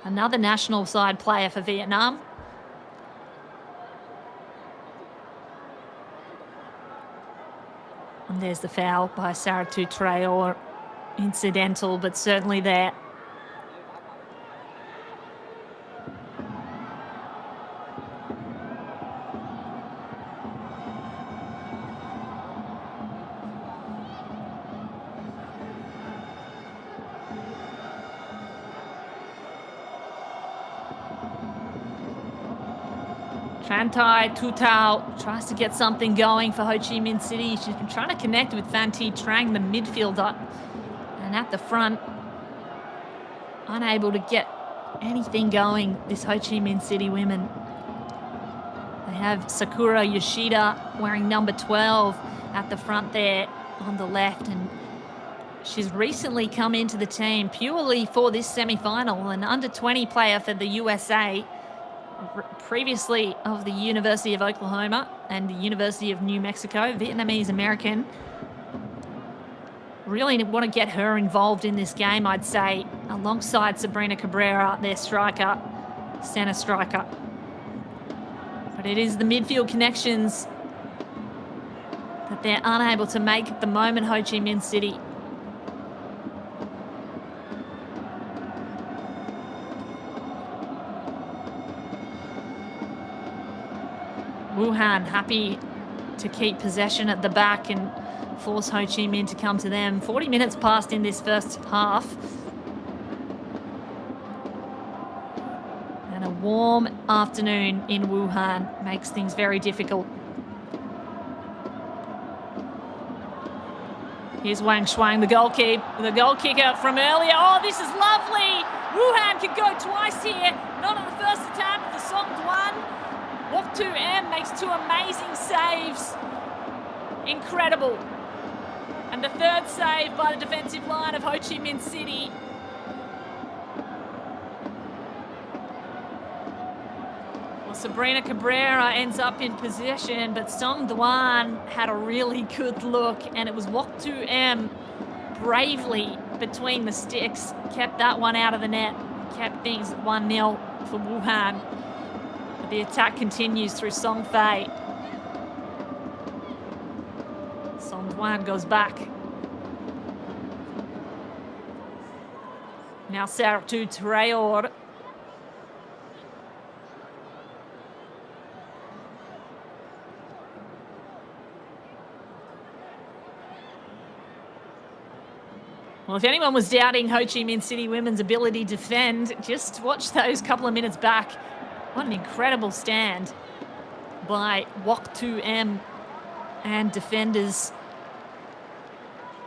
another national side player for Vietnam. And there's the foul by Saratu Traore. Incidental, but certainly there. Tran Thai Tu Tao tries to get something going for Ho Chi Minh City. She's been trying to connect with Fan Thi Trang, the midfielder. And at the front, unable to get anything going, this Ho Chi Minh City women. They have Sakura Yoshida wearing number 12 at the front there on the left. And she's recently come into the team purely for this semi-final. An under-20 player for the USA, previously of the University of Oklahoma and the University of New Mexico, Vietnamese American. Really want to get her involved in this game, I'd say, alongside Sabrina Cabrera, their striker, centre striker. But it is the midfield connections that but they're unable to make at the moment, Ho Chi Minh City. Wuhan happy to keep possession at the back and force Ho Chi Minh to come to them. 40 minutes passed in this first half. And a warm afternoon in Wuhan makes things very difficult. Here's Wang Shuang, the goal kicker from earlier. Oh, this is lovely. Wuhan could go twice here. Not on the first attempt for Song Duan. Wok Tu M makes two amazing saves. Incredible. And the third save by the defensive line of Ho Chi Minh City. Well, Sabrina Cabrera ends up in possession, but Song Duan had a really good look, and it was Wok Tu M bravely between the sticks, kept that one out of the net, kept things at 1-0 for Wuhan. But the attack continues through Song Fei. Song Duan goes back. Now Saratu Traore. Well, if anyone was doubting Ho Chi Minh City women's ability to defend, just watch those couple of minutes back. What an incredible stand by Wok Tu M and defenders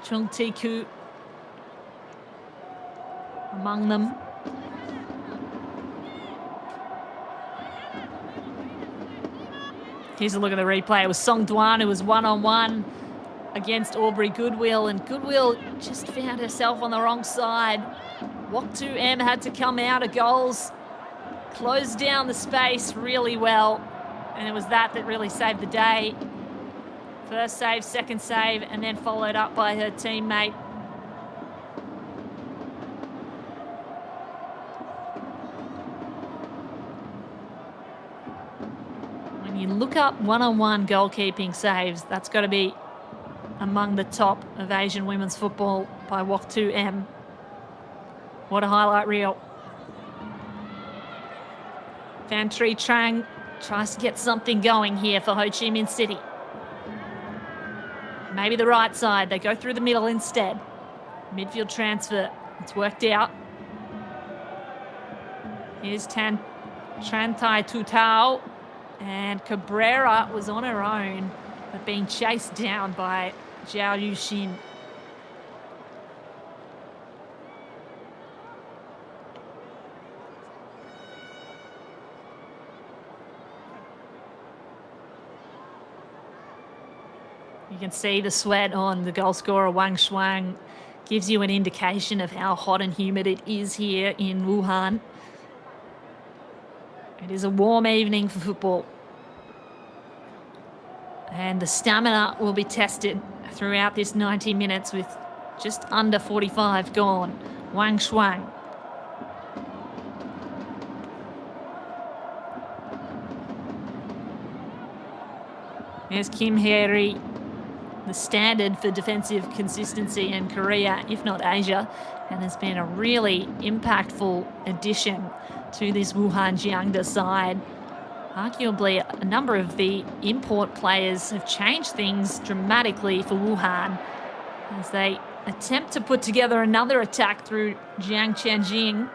Chung Ti Ku among them. Here's a look at the replay. It was Song Duan who was one-on-one against Aubrey Goodwill, and Goodwill just found herself on the wrong side. Wok Tu M had to come out of goals, closed down the space really well, and it was that really saved the day. First save, second save, and then followed up by her teammate. When you look up one-on-one goalkeeping saves, that's got to be among the top of Asian women's football by Wok Tu M. What a highlight reel. Van Tri Trang tries to get something going here for Ho Chi Minh City. Maybe the right side. They go through the middle instead. Midfield transfer. It's worked out. Here's Tran Tai Tutau. And Cabrera was on her own, but being chased down by Zhao Yuxin. You can see the sweat on the goal scorer Wang Shuang. Gives you an indication of how hot and humid it is here in Wuhan. It is a warm evening for football. And the stamina will be tested throughout this 90 minutes with just under 45 gone. Wang Shuang. There's Kim Hye-ri, the standard for defensive consistency in Korea, if not Asia, and has been a really impactful addition to this Wuhan Jiangda side. Arguably, a number of the import players have changed things dramatically for Wuhan as they attempt to put together another attack through Jiang Qianjing.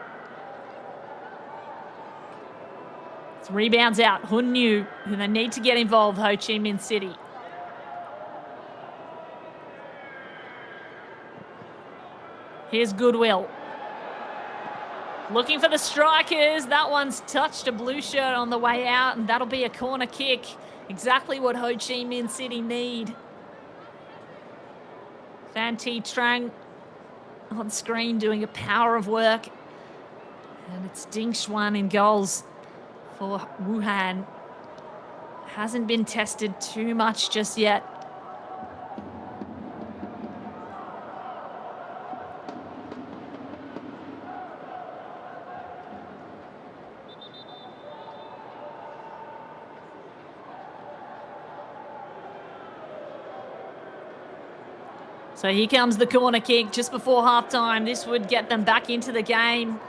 It's rebounds out. Hun Yu, who they need to get involved, Ho Chi Minh City. Here's Goodwill. Looking for the strikers. That one's touched a blue shirt on the way out, and that'll be a corner kick. Exactly what Ho Chi Minh City need. Van Tri Trang on screen doing a power of work. And it's Ding Xuan in goals for Wuhan. Hasn't been tested too much just yet. So here comes the corner kick just before halftime. This would get them back into the game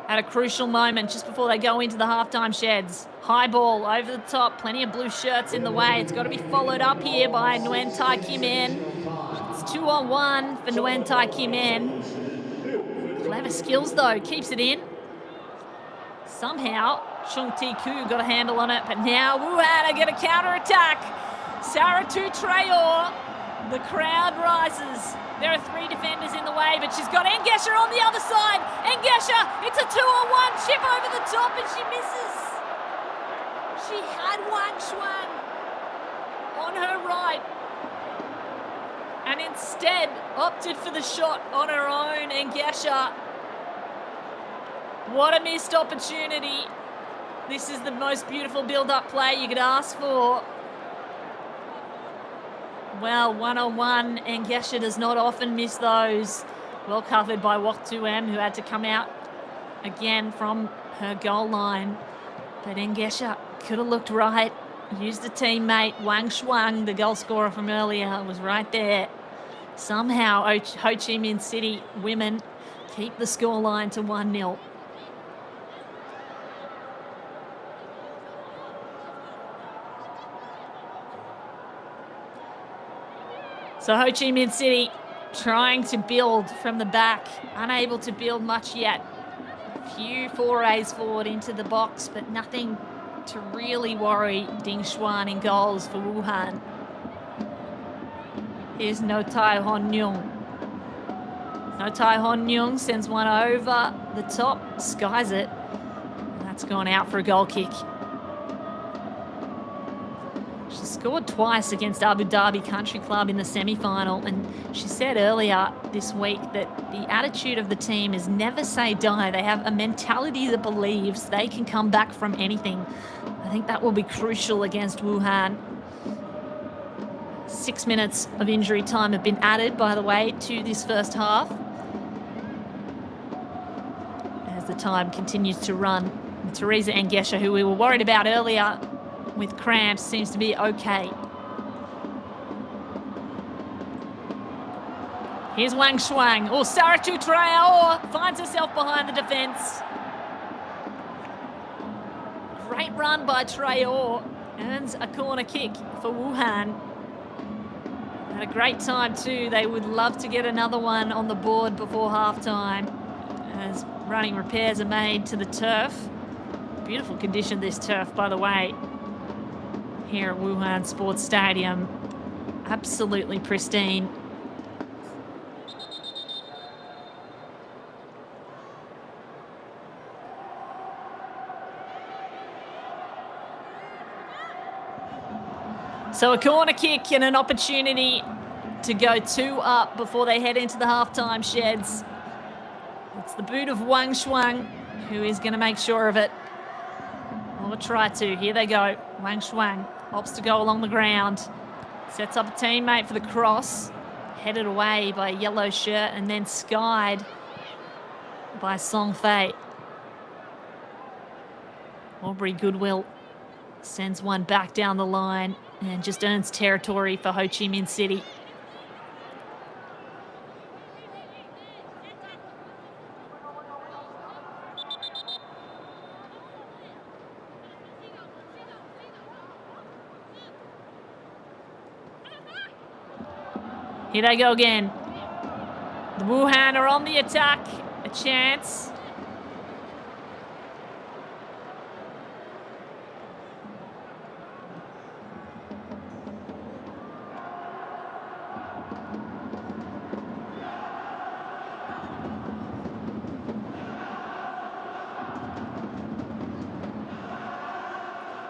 at a crucial moment just before they go into the halftime sheds. High ball over the top. Plenty of blue shirts in the way. It's got to be followed up here by Nguyen Tai Kim En. It's 2-on-1 for Nguyen Tai Kim En. Clever skills, though. Keeps it in. Somehow, Chung Ti Koo got a handle on it, but now Wuhan are going to counter-attack. Saratu Traore, the crowd rises. There are 3 defenders in the way, but she's got Engesha on the other side. Engesha, it's a 2-on-1 chip over the top, and she misses. She had Wang Shuang on her right, and instead opted for the shot on her own. Engesha, what a missed opportunity. This is the most beautiful build-up play you could ask for. Well, 1-on-1, Engesha does not often miss those. Well covered by Wok Tu M, who had to come out again from her goal line. But Engesha could have looked right, used a teammate. Wang Shuang, the goal scorer from earlier, was right there. Somehow, Ho Chi Minh City women keep the scoreline to 1-0. So Ho Chi Minh City trying to build from the back, unable to build much yet. A few forays forward into the box, but nothing to really worry Ding Xuan in goals for Wuhan. Here's No Tai Hon Nyung. No Tai Hon Nyung sends one over the top, skies it. That's gone out for a goal kick. She scored twice against Abu Dhabi Country Club in the semi-final, and she said earlier this week that the attitude of the team is never say die. They have a mentality that believes they can come back from anything. I think that will be crucial against Wuhan. 6 minutes of injury time have been added, by the way, to this first half, as the time continues to run. And Teresa Engesha, who we were worried about earlier with cramps, seems to be okay. Here's Wang Shuang. Oh, Saratu Traore finds herself behind the defence. Great run by Traore. Earns a corner kick for Wuhan. Had a great time too. They would love to get another one on the board before halftime, as running repairs are made to the turf. Beautiful condition, this turf, by the way, here at Wuhan Sports Stadium. Absolutely pristine. So a corner kick and an opportunity to go 2 up before they head into the halftime sheds. It's the boot of Wang Shuang, who is going to make sure of it. Or try to. Here they go. Wang Shuang opts to go along the ground. Sets up a teammate for the cross. Headed away by a yellow shirt and then skied by Song Fei. Aubrey Goodwill sends one back down the line and just earns territory for Ho Chi Minh City. Here they go again. The Wuhan are on the attack. A chance.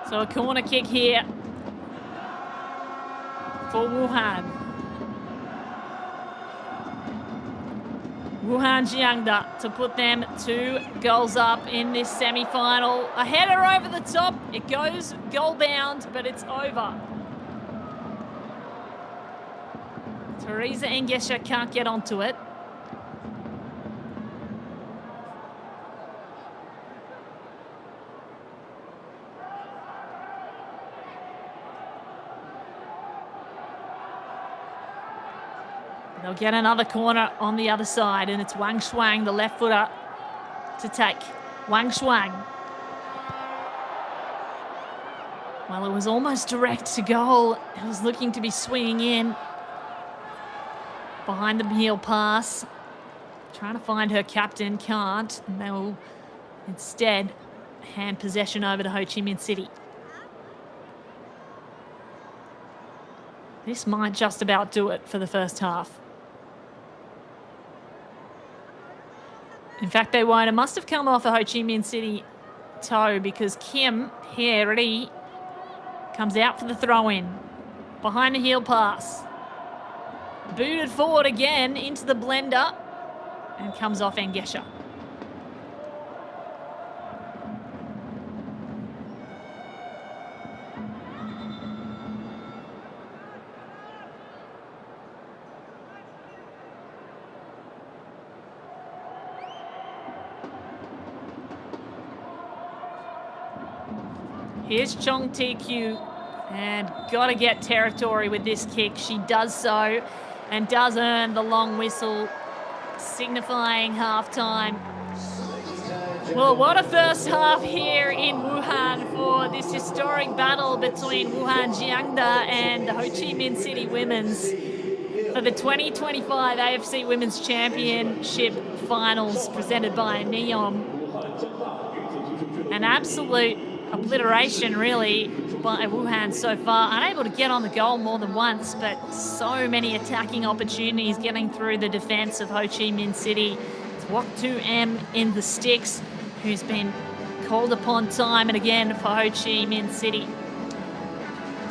So a corner kick here for Wuhan. Wuhan Jiangda to put them 2 goals up in this semi-final. A header over the top. It goes goal bound, but it's over. Teresa Engesha can't get onto it. They'll get another corner on the other side, and it's Wang Shuang, the left footer, to take. Wang Shuang. Well, it was almost direct to goal. It was looking to be swinging in. Behind the heel pass. Trying to find her captain, can't. And they will instead hand possession over to Ho Chi Minh City. This might just about do it for the first half. In fact, they won't. It must have come off a Ho Chi Minh City toe because Kim Heri comes out for the throw-in. Behind the heel pass. Booted forward again into the blender and comes off Engesha. Here's Chong Ti-Kyu, and got to get territory with this kick. She does so and does earn the long whistle, signifying halftime. Well, what a first half here in Wuhan for this historic battle between Wuhan Jiangda and the Ho Chi Minh City Women's for the 2025 AFC Women's Championship Finals presented by Neom. An absolute obliteration, really, by Wuhan so far. Unable to get on the goal more than once, but so many attacking opportunities getting through the defence of Ho Chi Minh City. It's Wok 2M in the sticks, who's been called upon time and again for Ho Chi Minh City.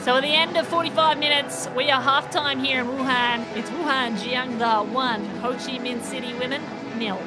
So at the end of 45 minutes, we are halftime here in Wuhan. It's Wuhan Jiangda 1, Ho Chi Minh City Women 0.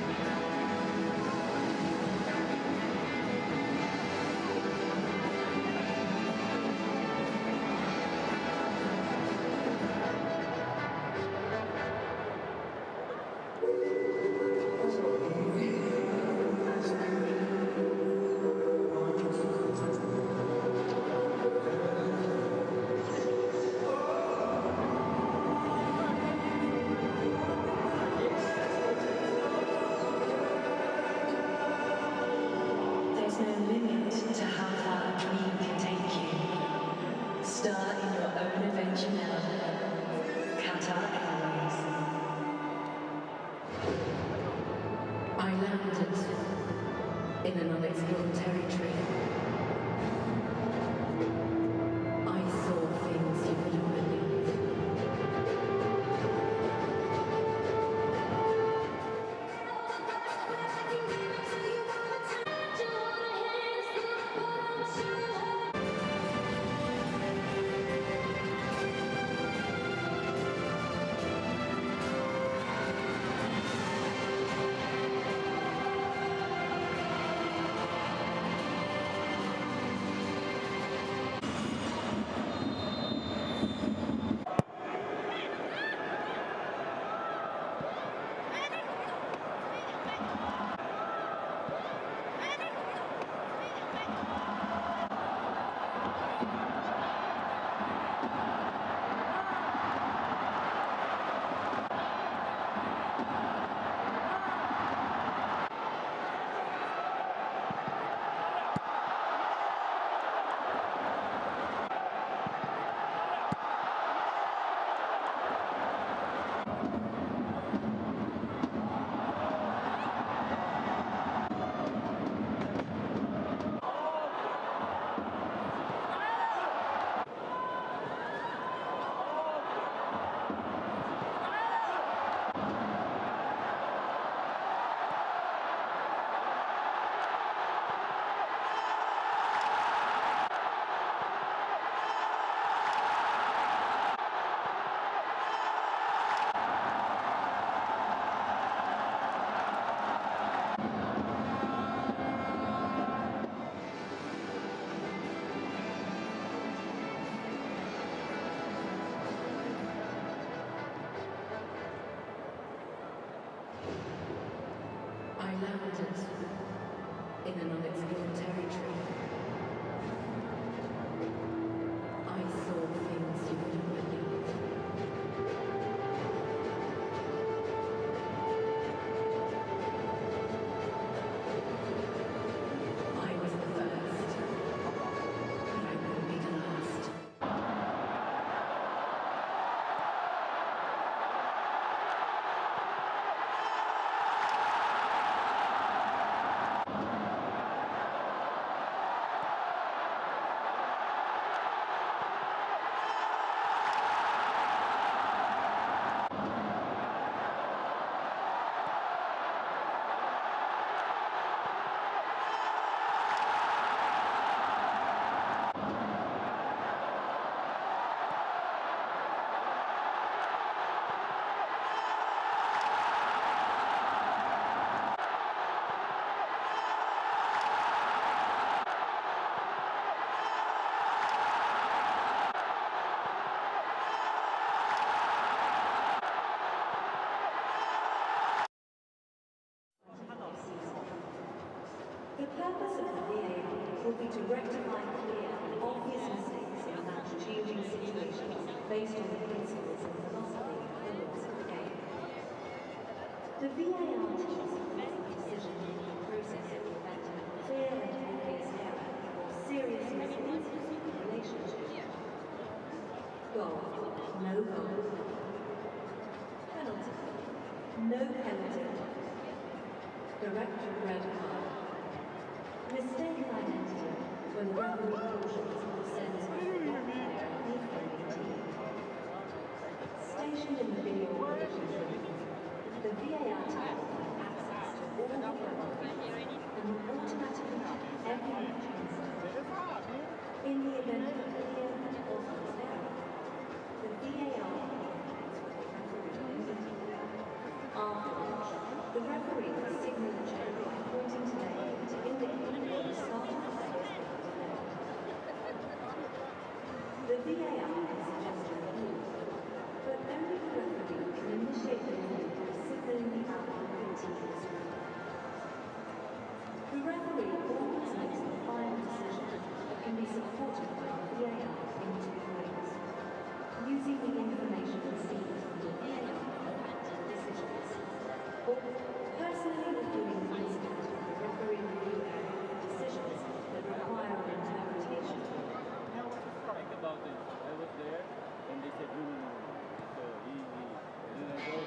In an unexplored territory, I saw things you wouldn't believe. In an unexplored territory, I saw things you wouldn't believe. will be to rectify clear and obvious mistakes in match-changing situations based on the principles and philosophy of the rules of the game. The VIE team supports the decision-making process in the event of a clear and obvious error or serious mistakes in relation to goal, no goal, penalty, no penalty, direct red card, mistake identity when the referee cautions or sends off the player of the offending team. Stationed in the video operations room, the VAR team will have access to all the referees and will automatically check every match incident. In the event of a clear and obvious error, the VAR cooperates with the referee immediately. Afterwards, the referee will signal the check by pointing to their aim to indicate that the start of the play has been delayed. The VAR can suggest a review, but only the referee can initiate the review by signaling the outcome team's review. The referee always makes the final decision that can be supported by the VAR in two ways: using the information received from the VAR for active decisions, or personally reviewing the incident with the referee review area for decisions that require an interpretation. Think about it. I was there, and they said, no. So easy. And then I go,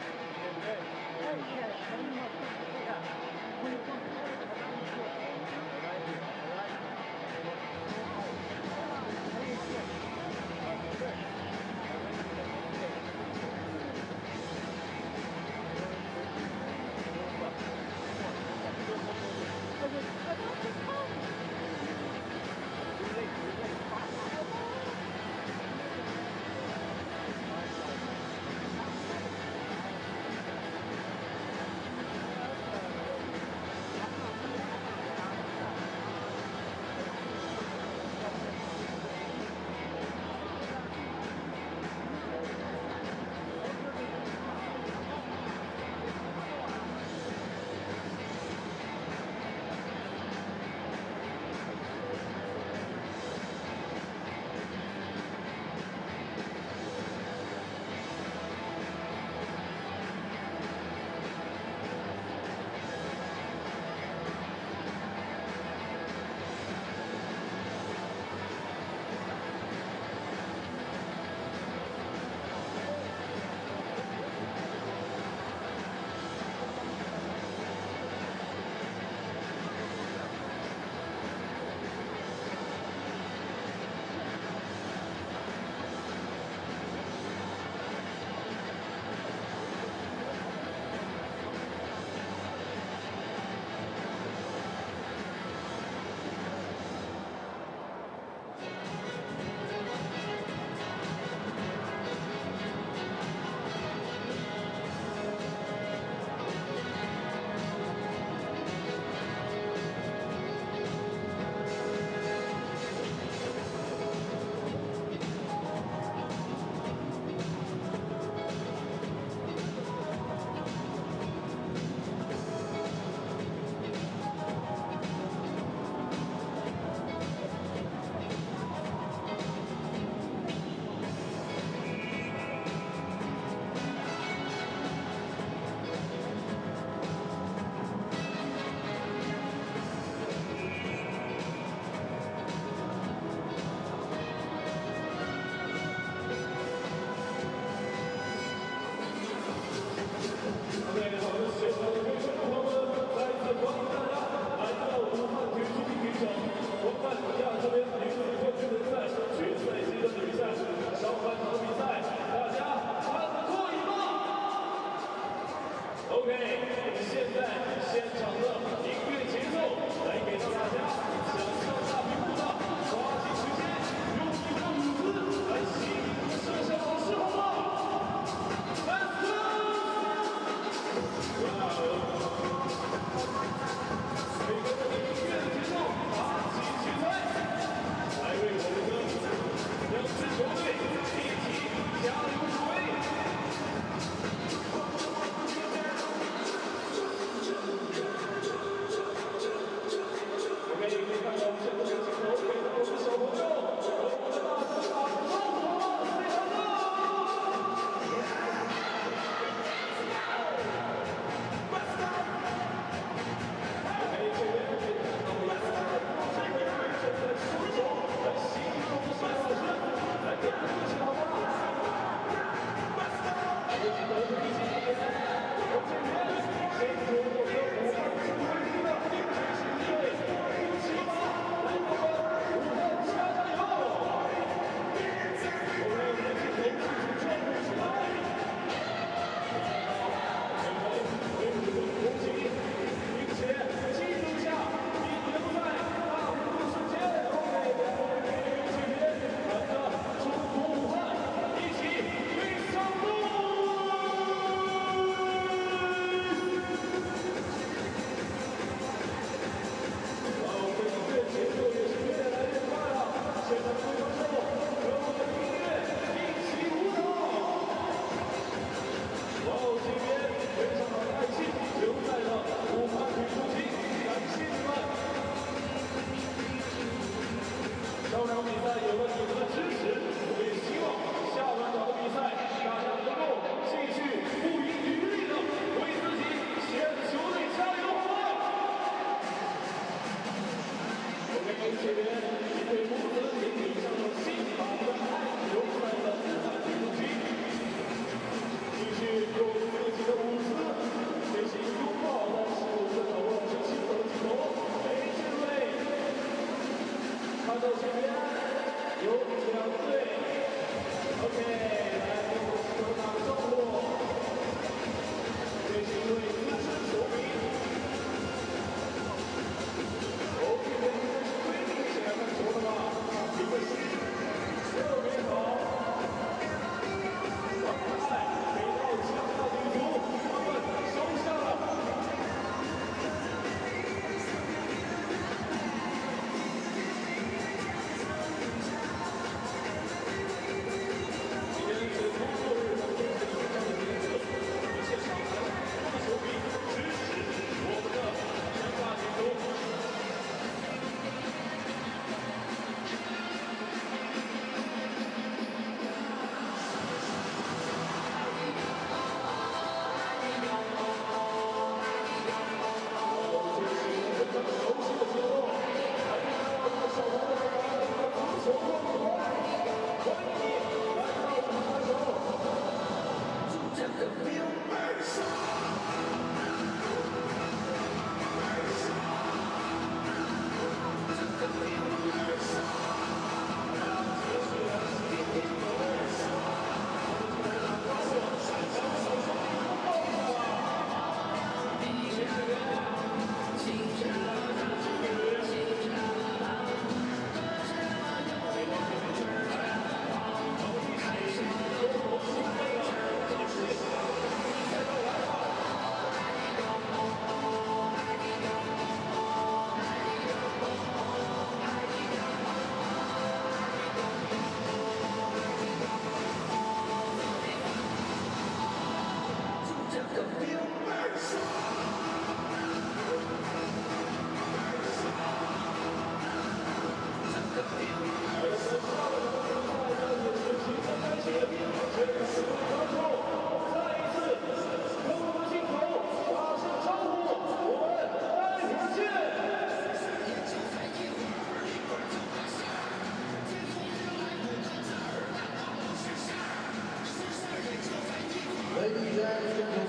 Ladies and gentlemen,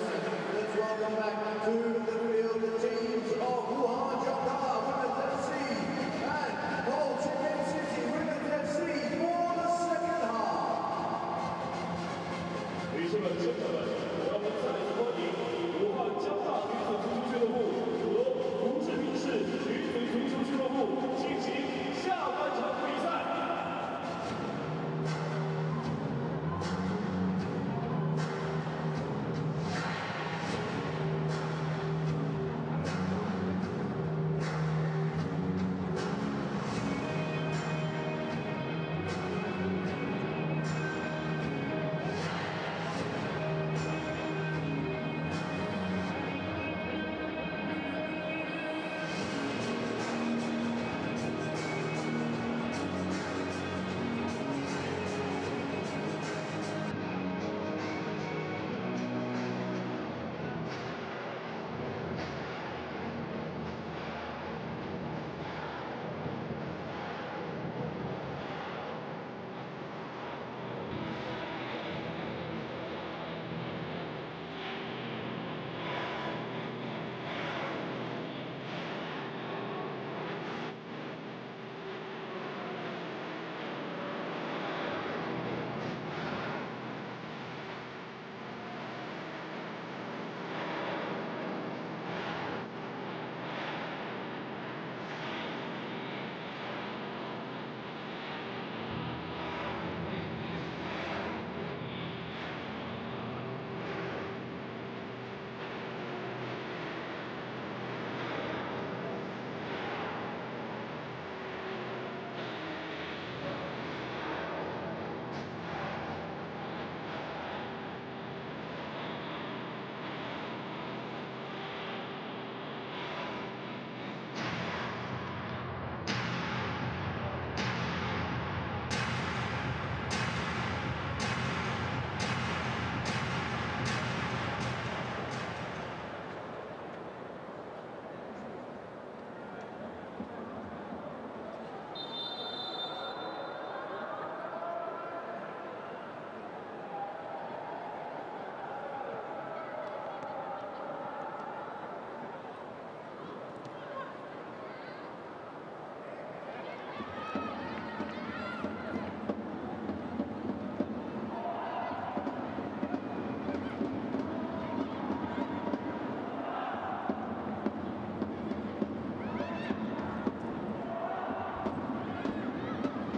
let's welcome back to the field the teams of Wuhan Jiangda Women's FC and Ho Chi Minh City Women's FC for the second half. 女士们、先生们，我要在此欢迎武汉江大女子足球俱乐部和胡志明市女子足球俱乐部进行下半场比赛。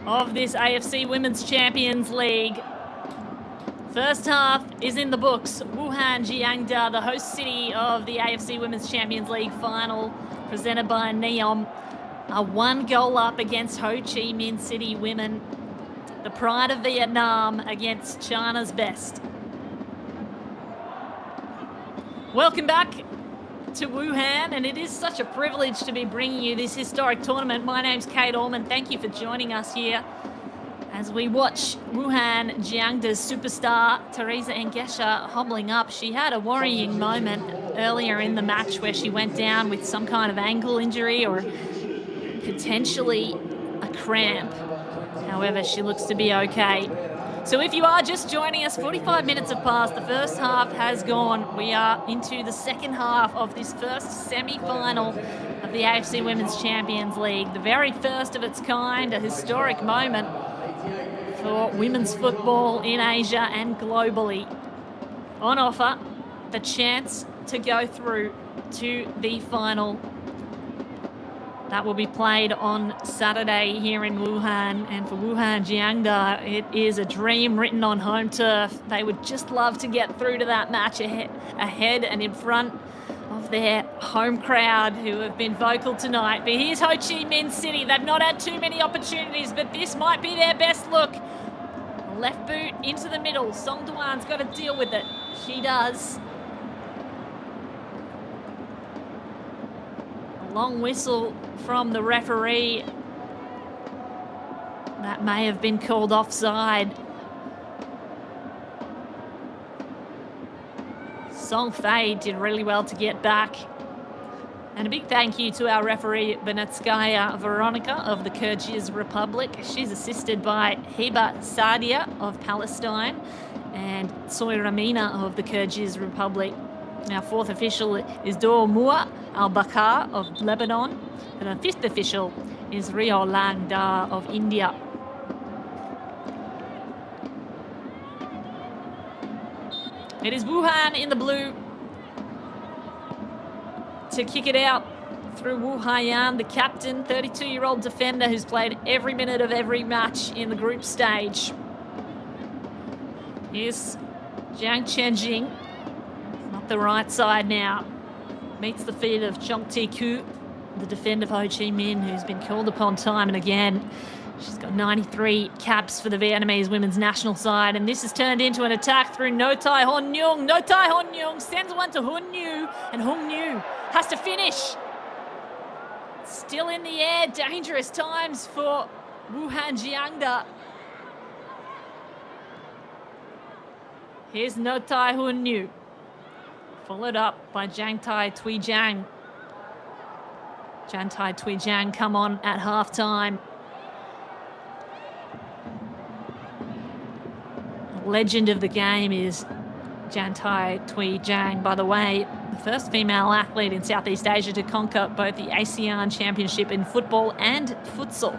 Of this AFC Women's Champions League. First half is in the books. Wuhan Jiangda, the host city of the AFC Women's Champions League final, presented by Neom, are 1 goal up against Ho Chi Minh City women, the pride of Vietnam against China's best. Welcome back to Wuhan, and it is such a privilege to be bringing you this historic tournament. My name's Kate Allman. Thank you for joining us here as we watch Wuhan Jiangda's superstar Teresa Engesha hobbling up. She had a worrying moment earlier in the match where she went down with some kind of ankle injury or potentially a cramp. However, she looks to be okay. So if you are just joining us, 45 minutes have passed. The first half has gone. We are into the second half of this first semi-final of the AFC Women's Champions League. The very first of its kind, a historic moment for women's football in Asia and globally. On offer, the chance to go through to the final. That will be played on Saturday here in Wuhan. And for Wuhan Jiangda, it is a dream written on home turf. They would just love to get through to that match ahead and in front of their home crowd who have been vocal tonight. But here's Ho Chi Minh City. They've not had too many opportunities, but this might be their best look. Left boot into the middle. Song Duan's got to deal with it. She does. Long whistle from the referee. That may have been called offside. Song Fei did really well to get back. And a big thank you to our referee, Benetskaya Veronica of the Kyrgyz Republic. She's assisted by Hiba Sadia of Palestine and Soiramina of the Kyrgyz Republic. Our fourth official is Doumua Al-Bakar of Lebanon, and our fifth official is Wuhan Jiangda of India. It is Wuhan in the blue to kick it out through Wu Haiyan, the captain, 32-year-old defender who's played every minute of every match in the group stage. Here's Jiang Chenjing, not the right side now. Meets the feet of Chong Tae-koo, the defender for Ho Chi Minh, who's been called upon time and again. She's got 93 caps for the Vietnamese women's national side, and this has turned into an attack through Notai Hon Nhung. Notai Hon Nhung sends one to Hun Nhu, and Hun Nhu has to finish. Still in the air, dangerous times for Wuhan Jiangda. Here's Notai Hun Nhu, followed up by Jiang Tai Tui Jiang. Jiang Tai Tui Jiang come on at halftime. Legend of the game is Jiang Tai Tui Jiang, by the way, the first female athlete in Southeast Asia to conquer both the ASEAN Championship in football and futsal.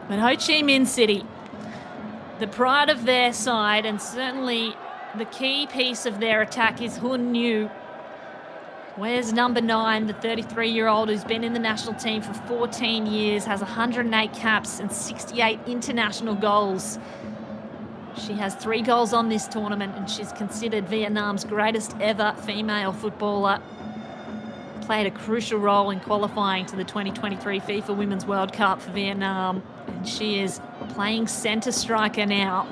But Ho Chi Minh City, the pride of their side, and certainly the key piece of their attack is Hun Nhu. Where's number 9, the 33-year-old who's been in the national team for 14 years, has 108 caps and 68 international goals. She has 3 goals on this tournament, and she's considered Vietnam's greatest ever female footballer. Played a crucial role in qualifying to the 2023 FIFA Women's World Cup for Vietnam, and she is playing centre striker now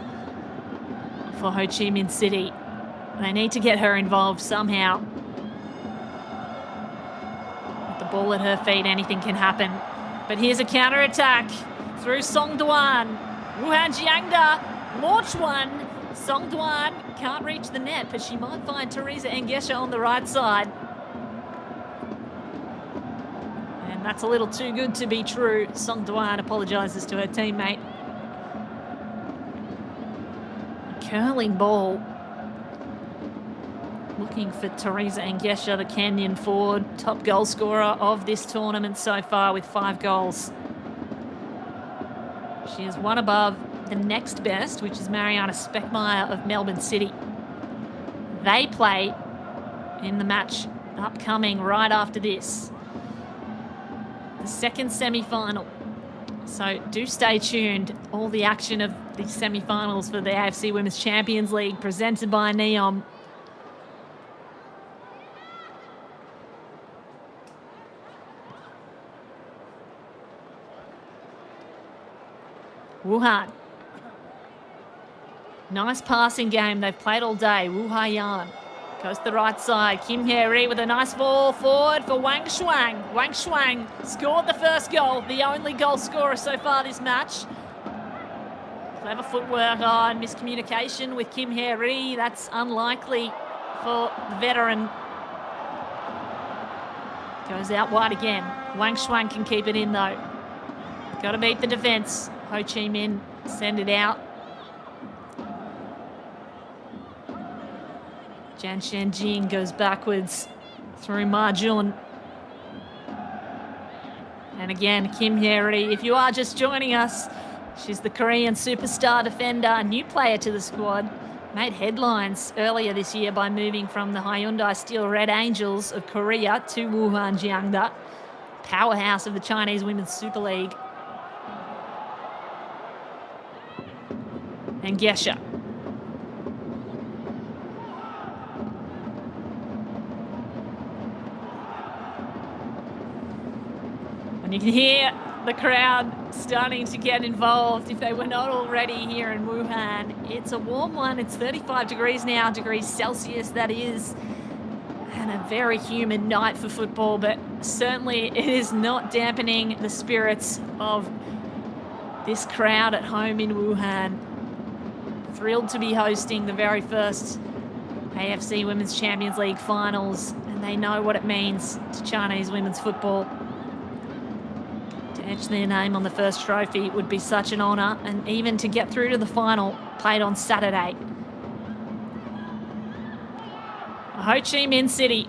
for Ho Chi Minh City. They need to get her involved somehow. Ball at her feet, anything can happen. But here's a counter-attack through Song Duan. Wuhan Jiangda launch one. Song Duan can't reach the net, but she might find Teresa Engesha on the right side. And that's a little too good to be true. Song Duan apologises to her teammate. A curling ball. Looking for Teresa Engesha, the Kenyan forward, top goal scorer of this tournament so far with 5 goals. She is one above the next best, which is Mariana Speckmeyer of Melbourne City. They play in the match upcoming right after this, the second semi-final. So do stay tuned. All the action of the semi-finals for the AFC Women's Champions League presented by Neom. Wuhan. Nice passing game they've played all day. Wu Haiyan goes to the right side. Kim Hye-ri with a nice ball forward for Wang Shuang. Wang Shuang scored the first goal, the only goal scorer so far this match. Clever footwork on, miscommunication with Kim Hye-ri. That's unlikely for the veteran. Goes out wide again. Wang Shuang can keep it in though. Got to beat the defence. Ho Chi Minh send it out. Jiang Chenjing goes backwards through Ma Jun. And again, Kim Hye-ri, if you are just joining us, she's the Korean superstar defender, new player to the squad. Made headlines earlier this year by moving from the Hyundai Steel Red Angels of Korea to Wuhan Jiangda, powerhouse of the Chinese Women's Super League. And Gesha. And you can hear the crowd starting to get involved if they were not already here in Wuhan. It's a warm one. It's 35 degrees now, degrees Celsius that is, and a very humid night for football, but certainly it is not dampening the spirits of this crowd at home in Wuhan. Thrilled to be hosting the very first AFC Women's Champions League finals, and they know what it means to Chinese women's football. To etch their name on the first trophy would be such an honour, and even to get through to the final, played on Saturday. Ho Chi Minh City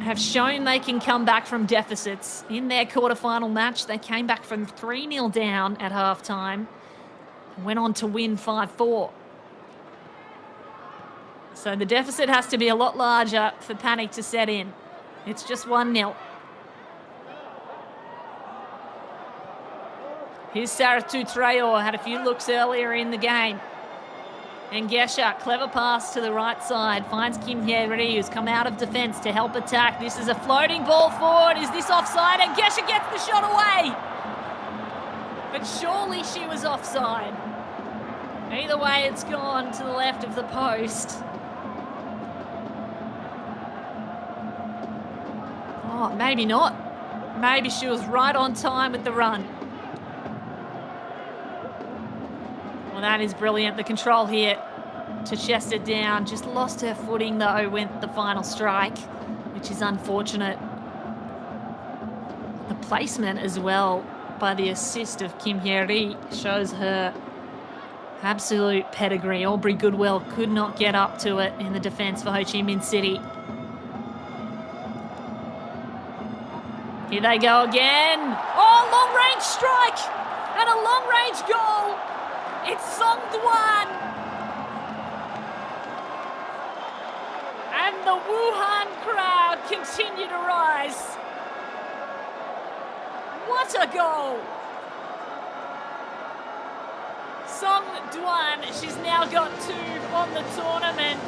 have shown they can come back from deficits. In their quarterfinal match, they came back from 3-0 down at halftime and went on to win 5-4. So the deficit has to be a lot larger for panic to set in. It's just 1-0. Here's Saratu Traore, had a few looks earlier in the game. And Gesha, clever pass to the right side, finds Kim Hye-ri, who's come out of defence to help attack. This is a floating ball forward. Is this offside? And Gesha gets the shot away. But surely she was offside. Either way, it's gone to the left of the post. Oh, maybe not. Maybe she was right on time with the run. Well, that is brilliant. The control here to chest it down. Just lost her footing, though, went the final strike, which is unfortunate. The placement as well by the assist of Kim Hye-ri shows her absolute pedigree. Aubrey Goodwell could not get up to it in the defence for Ho Chi Minh City. Here they go again. Oh, long-range strike and a long-range goal. It's Song Duan. And the Wuhan crowd continue to rise. What a goal. Song Duan, she's now got 2 on the tournament.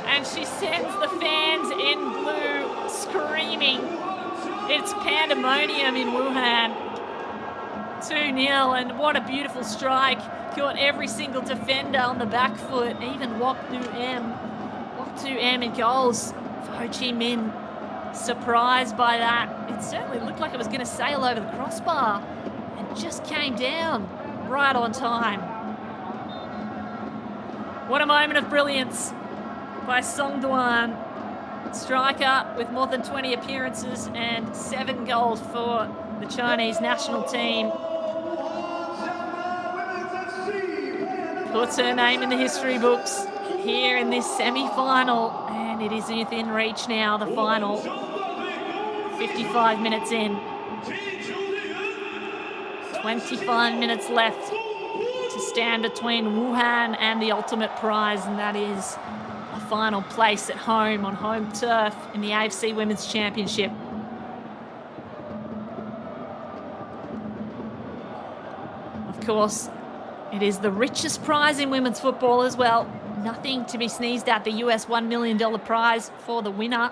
And she sends the fans in blue screaming. It's pandemonium in Wuhan. 2-0, and what a beautiful strike. Got every single defender on the back foot, even Wok Nu M. Wok Nu M in goals for Ho Chi Minh. Surprised by that. It certainly looked like it was going to sail over the crossbar and just came down right on time. What a moment of brilliance by Song Duan. Striker with more than 20 appearances and 7 goals for the Chinese national team. Puts her name in the history books here in this semi-final, and it is within reach now, the final. 55 minutes in. 25 minutes left to stand between Wuhan and the ultimate prize, and that is a final place at home on home turf in the AFC Women's Championship. Of course, it is the richest prize in women's football as well. Nothing to be sneezed at. The US $1 million prize for the winner.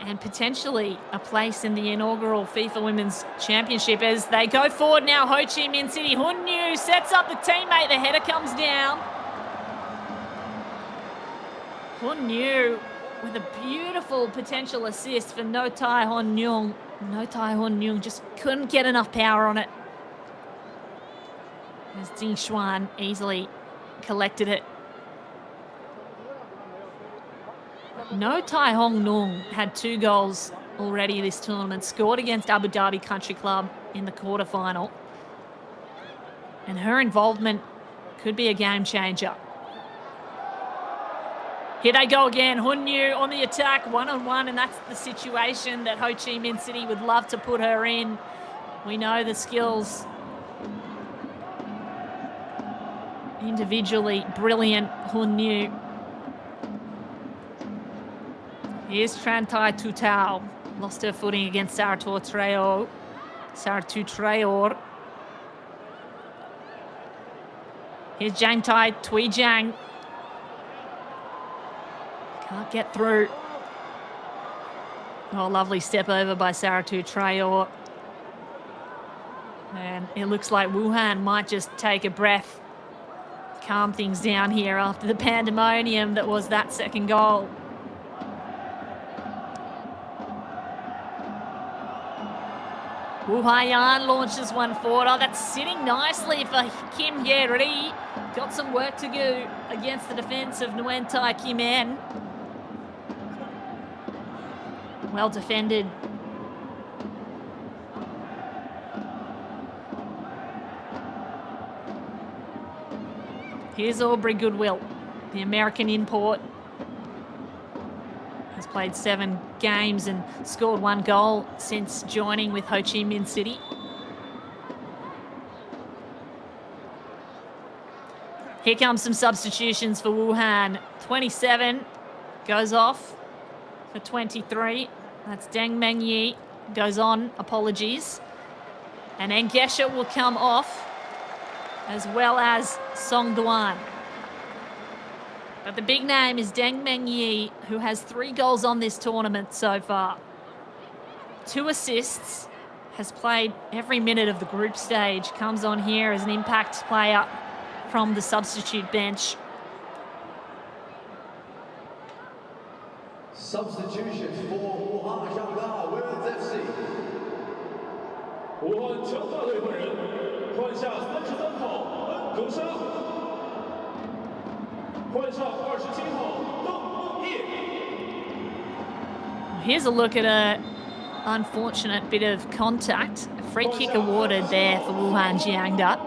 And potentially a place in the inaugural FIFA Women's Championship as they go forward now. Ho Chi Minh City. Hun Yu sets up the teammate. The header comes down. Hun Yu with a beautiful potential assist for No Tai Hon Nyung. No Tai Hon Nyung just couldn't get enough power on it. As Ding Xuan easily collected it. No Tai Hong Nung had 2 goals already this tournament, scored against Abu Dhabi Country Club in the quarterfinal. And her involvement could be a game changer. Here they go again. Hun Yu on the attack, 1-on-1, and that's the situation that Ho Chi Minh City would love to put her in. We know the skills. Individually brilliant, Hun Yu. Here's Trantai Tutao. Lost her footing against Saratu Traore. Saratu Traore. Here's Jang Tai Tui Jang. Can't get through. Oh, lovely step over by Saratu Traore. And it looks like Wuhan might just take a breath. Calm things down here after the pandemonium that was that second goal. Wu Haiyan launches one forward. Oh, that's sitting nicely for Kim Hye-ri. Got some work to do against the defence of Nguyen Tai Kim En. Well defended. Here's Aubrey Goodwill, the American import. Has played 7 games and scored 1 goal since joining with Ho Chi Minh City. Here comes some substitutions for Wuhan. 27 goes off for 23. That's Deng Meng Yi. Goes on, apologies. And Engesha will come off, as well as Song Duan. But the big name is Deng Meng Yi, who has 3 goals on this tournament so far. 2 assists, has played every minute of the group stage, comes on here as an impact player from the substitute bench. Substitutions for Wuhan Jiangda Women's FC. Wuhan Jiangda 队本人换下33号恩格莎，换上27号邓梦叶。 Here's a look at a unfortunate bit of contact. A free kick awarded there for Wuhan Jiangda,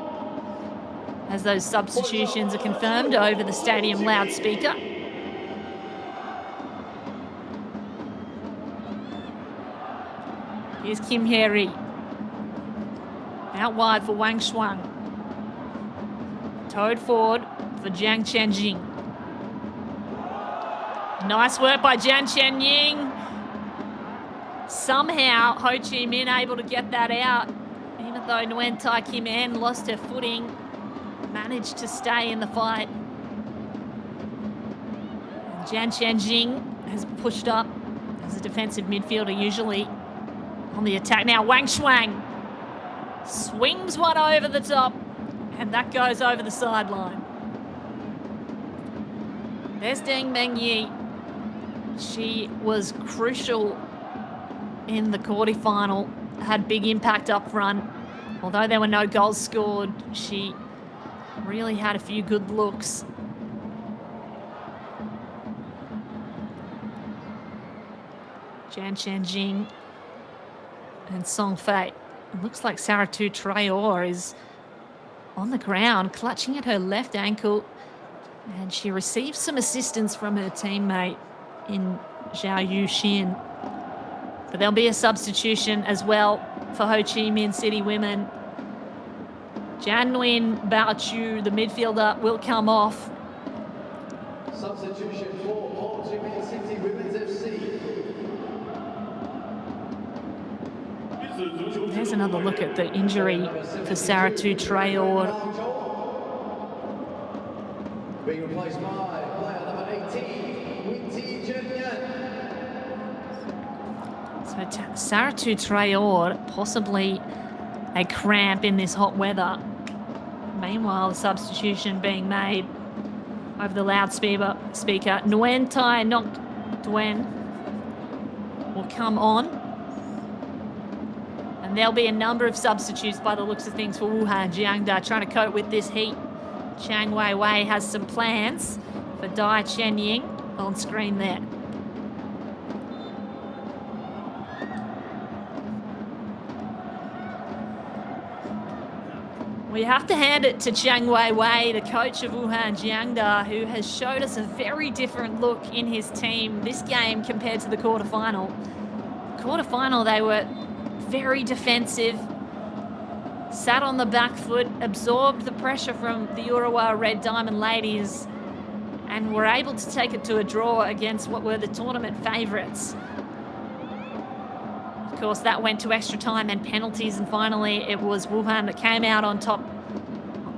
as those substitutions are confirmed over the stadium loudspeaker. Here's Kim Hye-ri. Out wide for Wang Shuang. Towed forward for Jiang Qianjing. Nice work by Jiang Qianjing. Somehow Ho Chi Minh able to get that out, even though Nguyen Tai Kim En lost her footing, managed to stay in the fight. And Jiang Qianjing has pushed up as a defensive midfielder usually on the attack. Now Wang Shuang swings one over the top, and that goes over the sideline. There's Deng Meng Yi. She was crucial in the quarterfinal, had big impact up front. Although there were no goals scored, she really had a few good looks. Jiang Qianjing and Song Fei. It looks like Saratu Traore is on the ground, clutching at her left ankle, and she receives some assistance from her teammate in Zhao Yuxin. But there'll be a substitution as well for Ho Chi Minh City women. Jan Nguyen Bao Chu, the midfielder, will come off. Substitution for Ho Chi Minh City Women's FC. There's another look at the injury for Saratu Traore. Being replaced by player number 18, Winti Chen-yan. So Saratu Traore, possibly a cramp in this hot weather. Meanwhile, the substitution being made over the loudspeaker. Nguyen Tai Ngoc Duen will come on. And there'll be a number of substitutes by the looks of things for Wuhan Jiangda, trying to cope with this heat. Chang Wei Wei has some plans for Dai Chen Ying on screen there. We have to hand it to Chang Wei Wei, the coach of Wuhan Jiangda, who has showed us a very different look in his team this game compared to the quarterfinal. Quarterfinal, they were very defensive, sat on the back foot, absorbed the pressure from the Urawa Red Diamond Ladies, and were able to take it to a draw against what were the tournament favourites. Of course, that went to extra time and penalties, and finally it was Wuhan that came out on top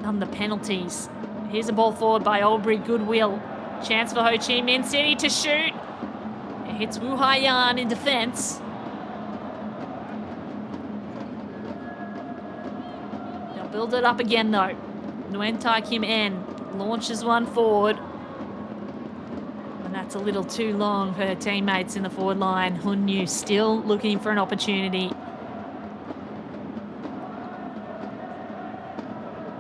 on the penalties. Here's a ball forward by Aubrey Goodwill. Chance for Ho Chi Minh City to shoot. It hits Wu Haiyan in defence. They'll build it up again though. Nguyen Tai Kim En launches one forward. And that's a little too long for her teammates in the forward line. Hun Yu still looking for an opportunity.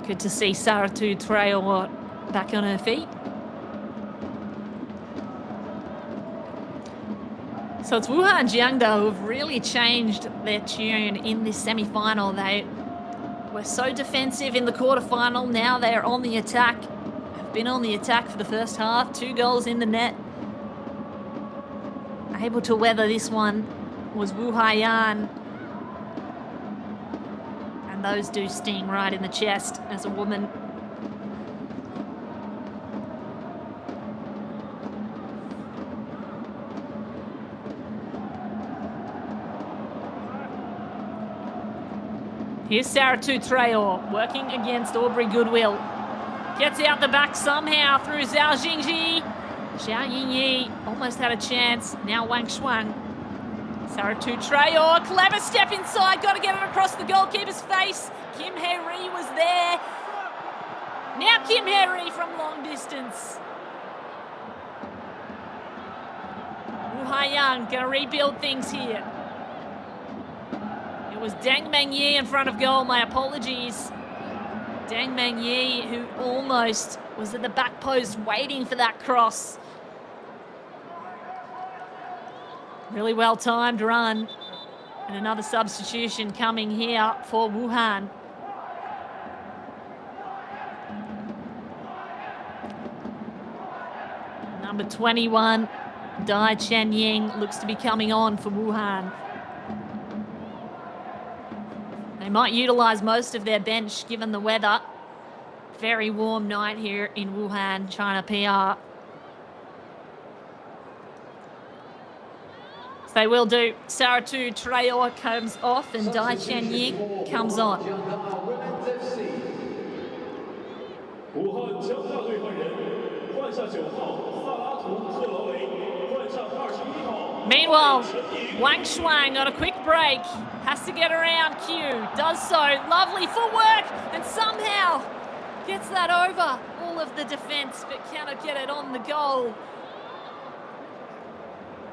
Good to see Saratu Traore back on her feet. So it's Wuhan Jiangda who have really changed their tune in this semi-final. They were so defensive in the quarterfinal. Now they're on the attack. Have been on the attack for the first half. 2 goals in the net. Able to weather this one was Wuhan. And those do sting right in the chest as a woman. Here's Saratu Traore working against Aubrey Goodwill. Gets out the back somehow through Zhao Jingyi. Zhao Yingyi almost had a chance. Now Wang Shuang. Saratu Traore, clever step inside. Got to get it across the goalkeeper's face. Kim Hye-ri was there. Now Kim Hye-ri from long distance. Wu Haiyang going to rebuild things here. It was Deng Mengyi in front of goal. My apologies. Deng Mengyi, who almost was at the back post waiting for that cross. Really well-timed run. And another substitution coming here for Wuhan. Number 21, Dai Chen Ying, looks to be coming on for Wuhan. They might utilise most of their bench given the weather. Very warm night here in Wuhan, China PR. So they will do. Saratu Traore comes off and Dai Chen Ying comes on. Wuhan Jiangda 队换人，换下9号萨拉图特劳雷，换上21号。 Meanwhile, Wang Shuang got a quick break. Has to get around Q. Does so. Lovely footwork and somehow gets that over all of the defence but cannot get it on the goal.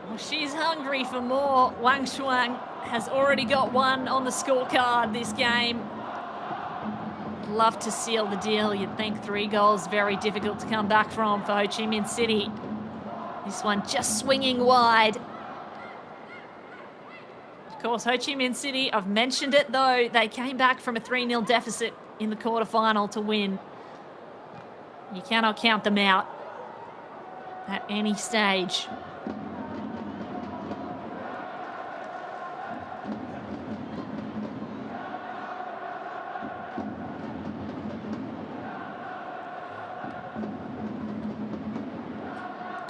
Well, she's hungry for more. Wang Shuang has already got one on the scorecard this game. Love to seal the deal. You'd think 3 goals, very difficult to come back from for Ho Chi Minh City. This one just swinging wide. Of course, Ho Chi Minh City, I've mentioned it though, they came back from a 3-0 deficit in the quarterfinal to win. You cannot count them out at any stage.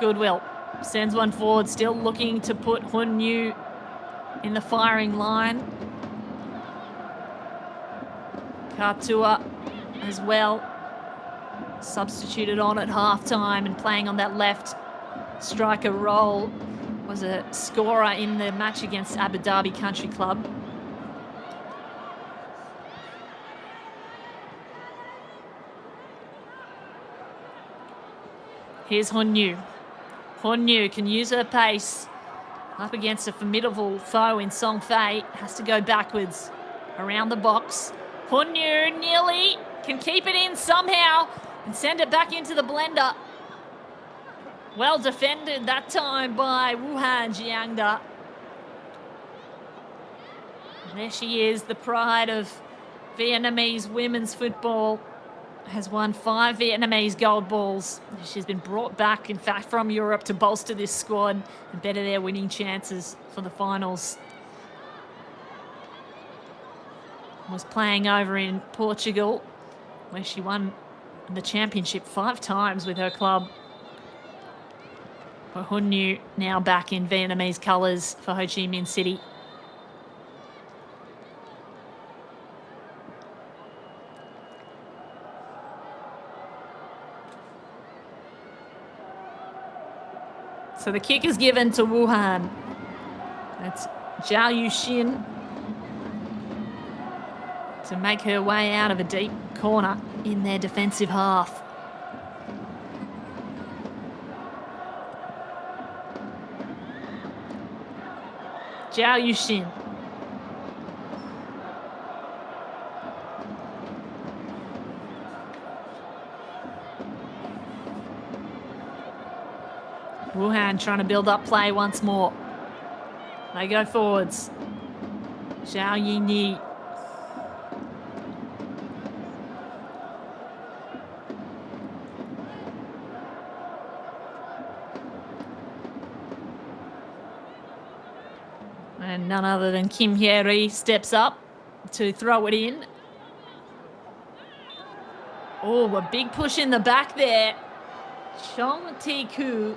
Goodwill sends one forward, still looking to put Hun Yu in the firing line. Katua as well, substituted on at halftime and playing on that left striker role. Was a scorer in the match against Abu Dhabi Country Club. Here's Hun Yu. Hun Yu can use her pace up against a formidable foe in Song Fei. Has to go backwards around the box. Hun Yu nearly can keep it in somehow and send it back into the blender. Well defended that time by Wuhan Jiangda. And there she is, the pride of Vietnamese women's football. Has won 5 Vietnamese gold balls. She's been brought back, in fact, from Europe to bolster this squad and better their winning chances for the finals. Was playing over in Portugal, where she won the championship 5 times with her club. But Hun Yu now back in Vietnamese colours for Ho Chi Minh City. So the kick is given to Wuhan. That's Zhao Yuxin to make her way out of a deep corner in their defensive half. Zhao Yuxin. Wuhan trying to build up play once more. They go forwards. Zhao Yingyi. And none other than Kim Hye-ri steps up to throw it in. Oh, a big push in the back there. Chong Tae-koo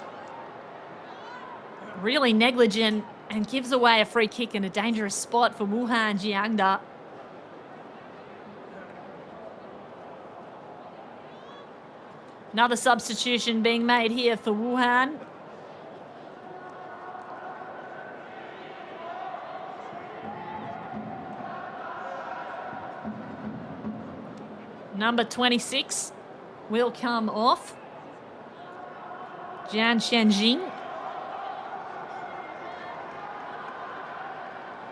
really negligent and gives away a free kick in a dangerous spot for Wuhan Jiangda. Another substitution being made here for Wuhan. Number 26 will come off. Jian Shenjing.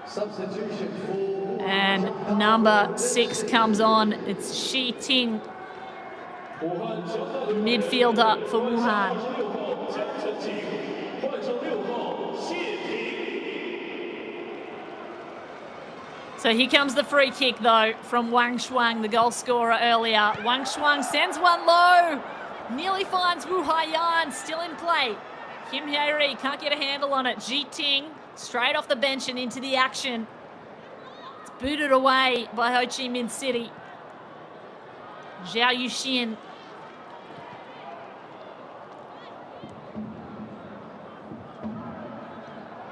Substitution for And number 6 comes on. It's Shi Ting, midfielder for Wuhan. So here comes the free kick, though, from Wang Shuang, the goal scorer earlier. Wang Shuang sends one low. Nearly finds Wu Haiyan, still in play. Kim Hye-ri can't get a handle on it. Ji Ting straight off the bench and into the action. It's booted away by Ho Chi Minh City. Zhao Yuxian.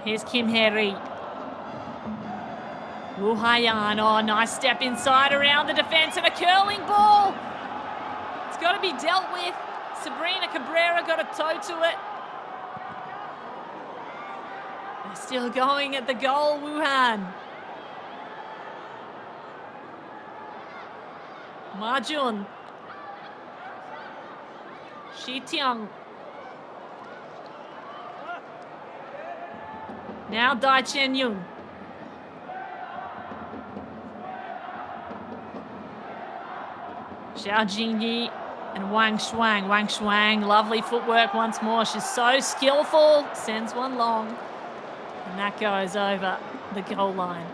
Here's Kim Hye-ri. Wu Haiyan, oh, nice step inside around the defence and a curling ball. It's got to be dealt with. Sabrina Cabrera got a toe to it. They're still going at the goal, Wuhan. Ma Jun. Shi Tiang. Now Dai Chen Yung. Xiao Jingyi and Wang Shuang. Wang Shuang, lovely footwork once more. She's so skillful. Sends one long. And that goes over the goal line.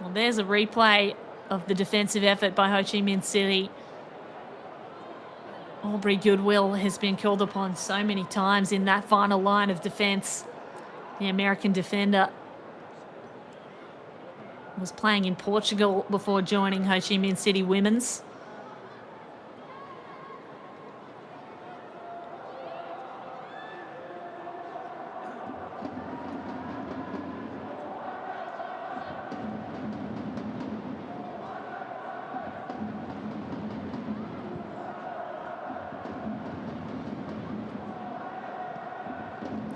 Well, there's a replay of the defensive effort by Ho Chi Minh City. Aubrey Goodwill has been called upon so many times in that final line of defence. The American defender was playing in Portugal before joining Ho Chi Minh City Women's.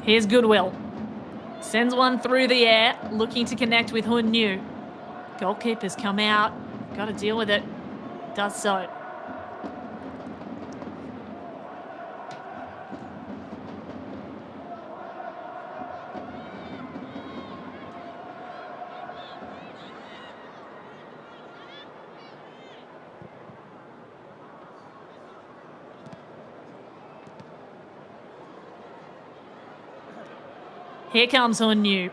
Here's Goodwill. Sends one through the air, looking to connect with Hun Yu. Goalkeeper's come out. Got to deal with it. Does so. Here comes Hun Yu.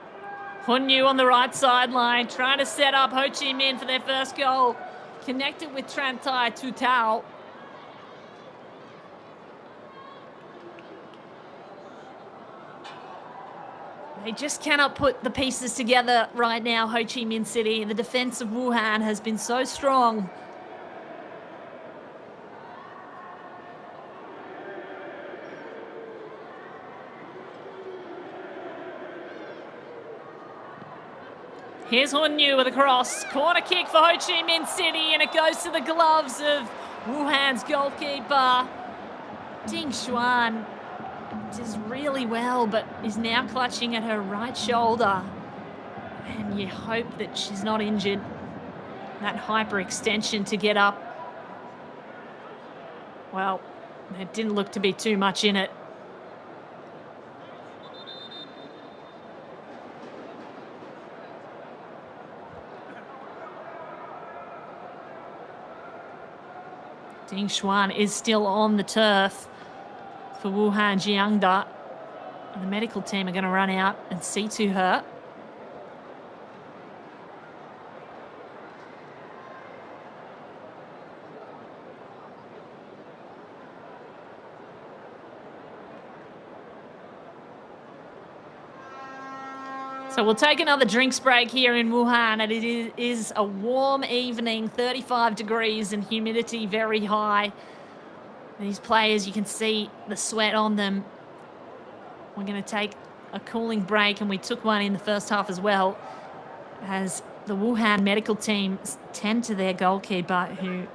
Hun Yu on the right sideline, trying to set up Ho Chi Minh for their first goal. Connected with Tran Thai Tu Tao. They just cannot put the pieces together right now, Ho Chi Minh City. The defense of Wuhan has been so strong. Here's Hun Yu with a cross. Corner kick for Ho Chi Minh City, and it goes to the gloves of Wuhan's goalkeeper. Ding Xuan does really well, but is now clutching at her right shoulder. And you hope that she's not injured. That hyperextension to get up. Well, there didn't look to be too much in it. Ding Xuan is still on the turf for Wuhan Jiangda. The medical team are going to run out and see to her. So we'll take another drinks break here in Wuhan, and it is a warm evening, 35 degrees and humidity very high. These players, you can see the sweat on them. We're going to take a cooling break, and we took one in the first half as well, as the Wuhan medical team tend to their goalkeeper, who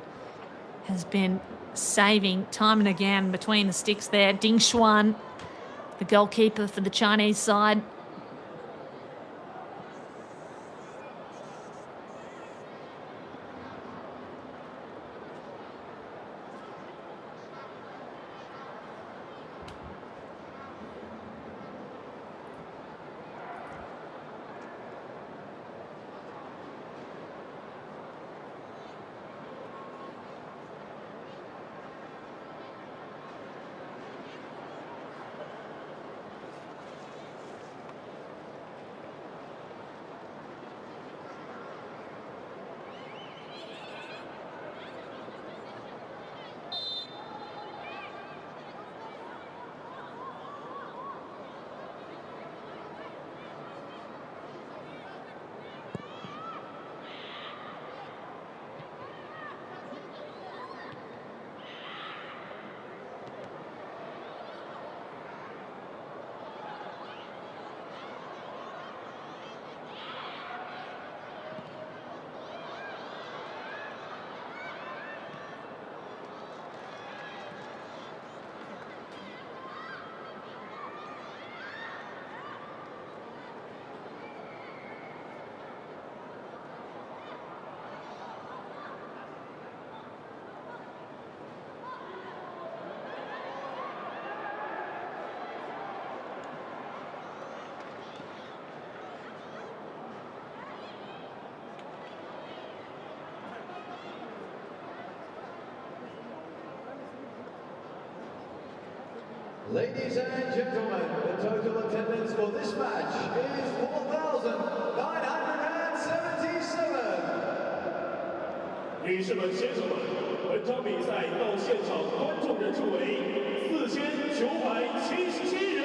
has been saving time and again between the sticks there. Ding Xuan, the goalkeeper for the Chinese side. Ladies and gentlemen, the total attendance for this match is 4,977. 女士们、先生们，本场比赛到现场观众人数为4977人。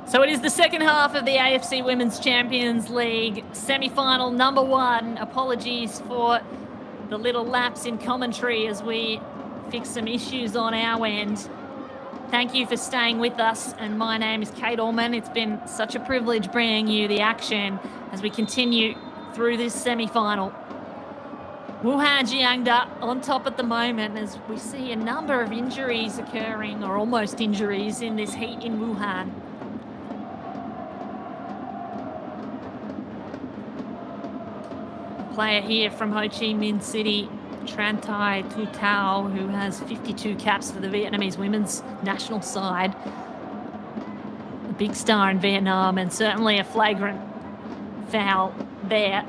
So it is the second half of the AFC Women's Champions League semi-final number 1. Apologies for the little lapse in commentary as we fix some issues on our end. Thank you for staying with us, and my name is Kate Allman. It's been such a privilege bringing you the action as we continue through this semi-final. Wuhan Jiangda on top at the moment as we see a number of injuries occurring, or almost injuries, in this heat in Wuhan. Player here from Ho Chi Minh City, Tran Thai Tu Tao, who has 52 caps for the Vietnamese women's national side. A big star in Vietnam, and certainly a flagrant foul there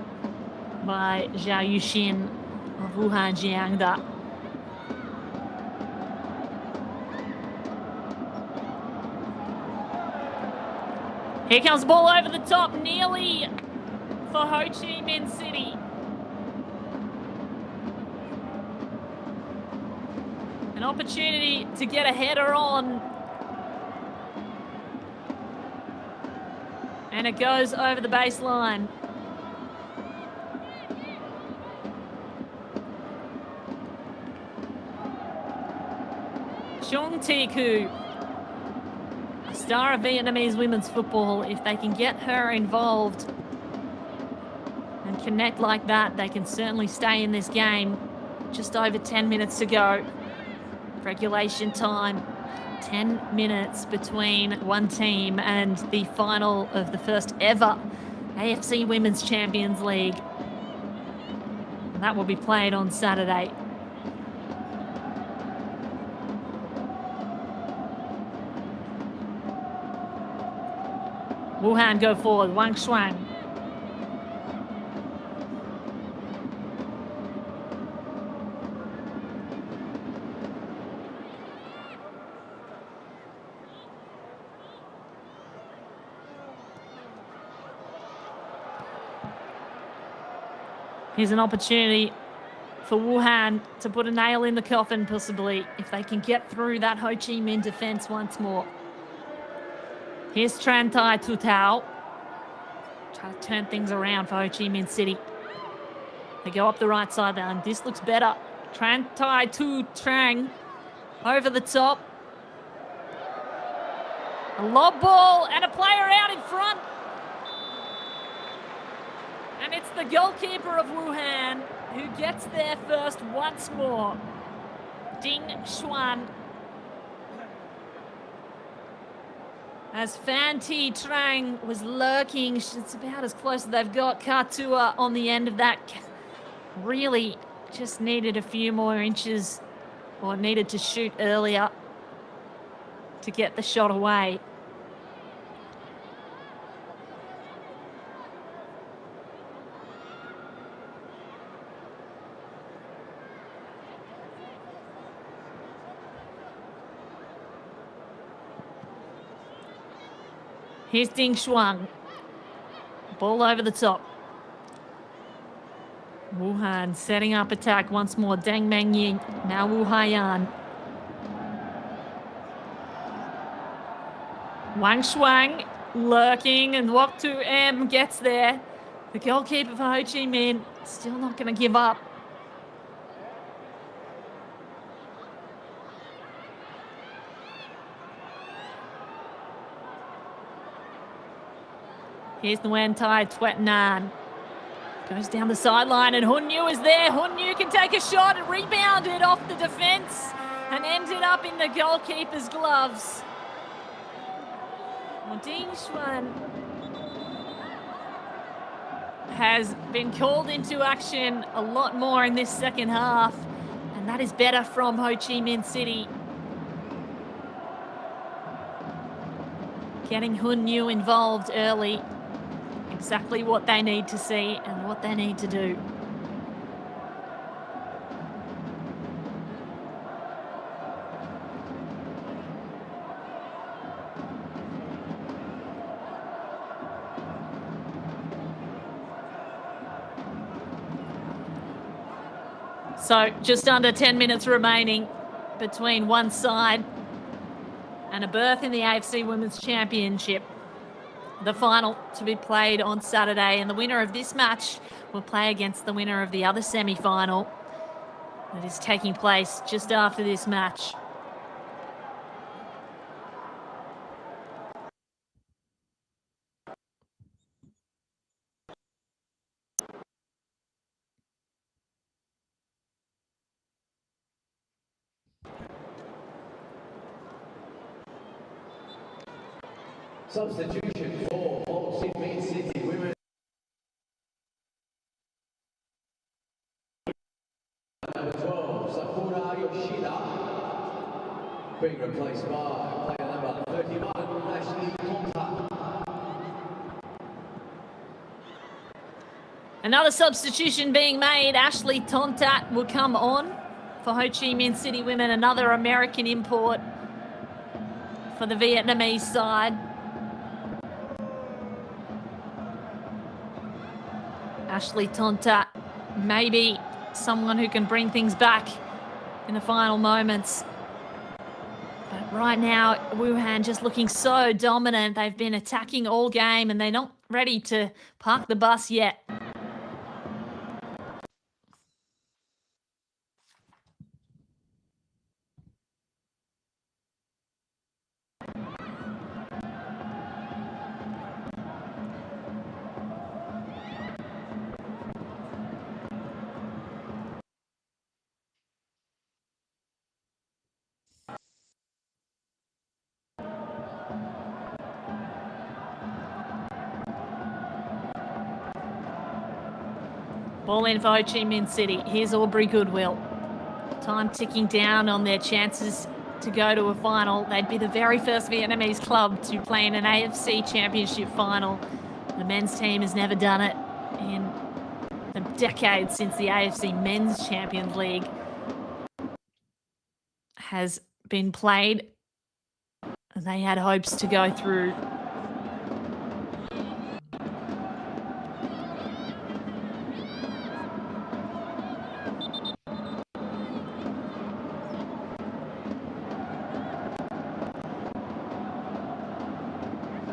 by Zhao Yuxin of Wuhan Jiangda. Here comes the ball over the top, nearly for Ho Chi Minh City. An opportunity to get a header on. And it goes over the baseline. Chung Ti-Koo, a star of Vietnamese women's football. If they can get her involved and connect like that, they can certainly stay in this game. Just over 10 minutes to go. Regulation time. 10 minutes between one team and the final of the first ever AFC Women's Champions League. And that will be played on Saturday. Wuhan go forward, Wang Shuang. Here's an opportunity for Wuhan to put a nail in the coffin, possibly, if they can get through that Ho Chi Minh defense once more. Here's Tran Thai Tu Tao. Try to turn things around for Ho Chi Minh City. They go up the right side there, and this looks better. Tran Thai Tu Trang over the top. A lob ball and a player out in front. And it's the goalkeeper of Wuhan who gets there first once more. Ding Xuan. As Fan Ti Trang was lurking, it's about as close as they've got. Katua on the end of that. Really just needed a few more inches, or needed to shoot earlier to get the shot away. Here's Ding Shuang. Ball over the top. Wuhan setting up attack once more. Deng Meng Ying. Now Wu Haiyan. Wang Shuang lurking, and Wok Tu M gets there. The goalkeeper for Ho Chi Minh still not going to give up. Here's Nguyen Tai Tuet Nan. Goes down the sideline, and Hun Yu is there. Hun Yu can take a shot and rebound it off the defence and ended up in the goalkeeper's gloves. Well, Ding Xuan has been called into action a lot more in this second half, and that is better from Ho Chi Minh City. Getting Hun Yu involved early. Exactly what they need to see and what they need to do. So just under 10 minutes remaining between one side and a berth in the AFC Women's Championship. The final to be played on Saturday, and the winner of this match will play against the winner of the other semi-final that is taking place just after this match. Substitution for Ho Chi Minh City women. Number 12, Sakura Yoshida, being replaced by player number 31, Ashley Tonta. Another substitution being made. Ashley Tontat will come on for Ho Chi Minh City women, another American import for the Vietnamese side. Ashley Tontat, maybe someone who can bring things back in the final moments Right now, Wuhan just looking so dominant. They've been attacking all game and they're not ready to park the bus yet. Ball in for Ho Chi Minh City. Here's Aubrey Goodwill. Time ticking down on their chances to go to a final. They'd be the very first Vietnamese club to play in an AFC championship final. The men's team has never done it in a decade since the AFC Men's Champions League has been played. They had hopes to go through.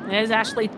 There's Ashley.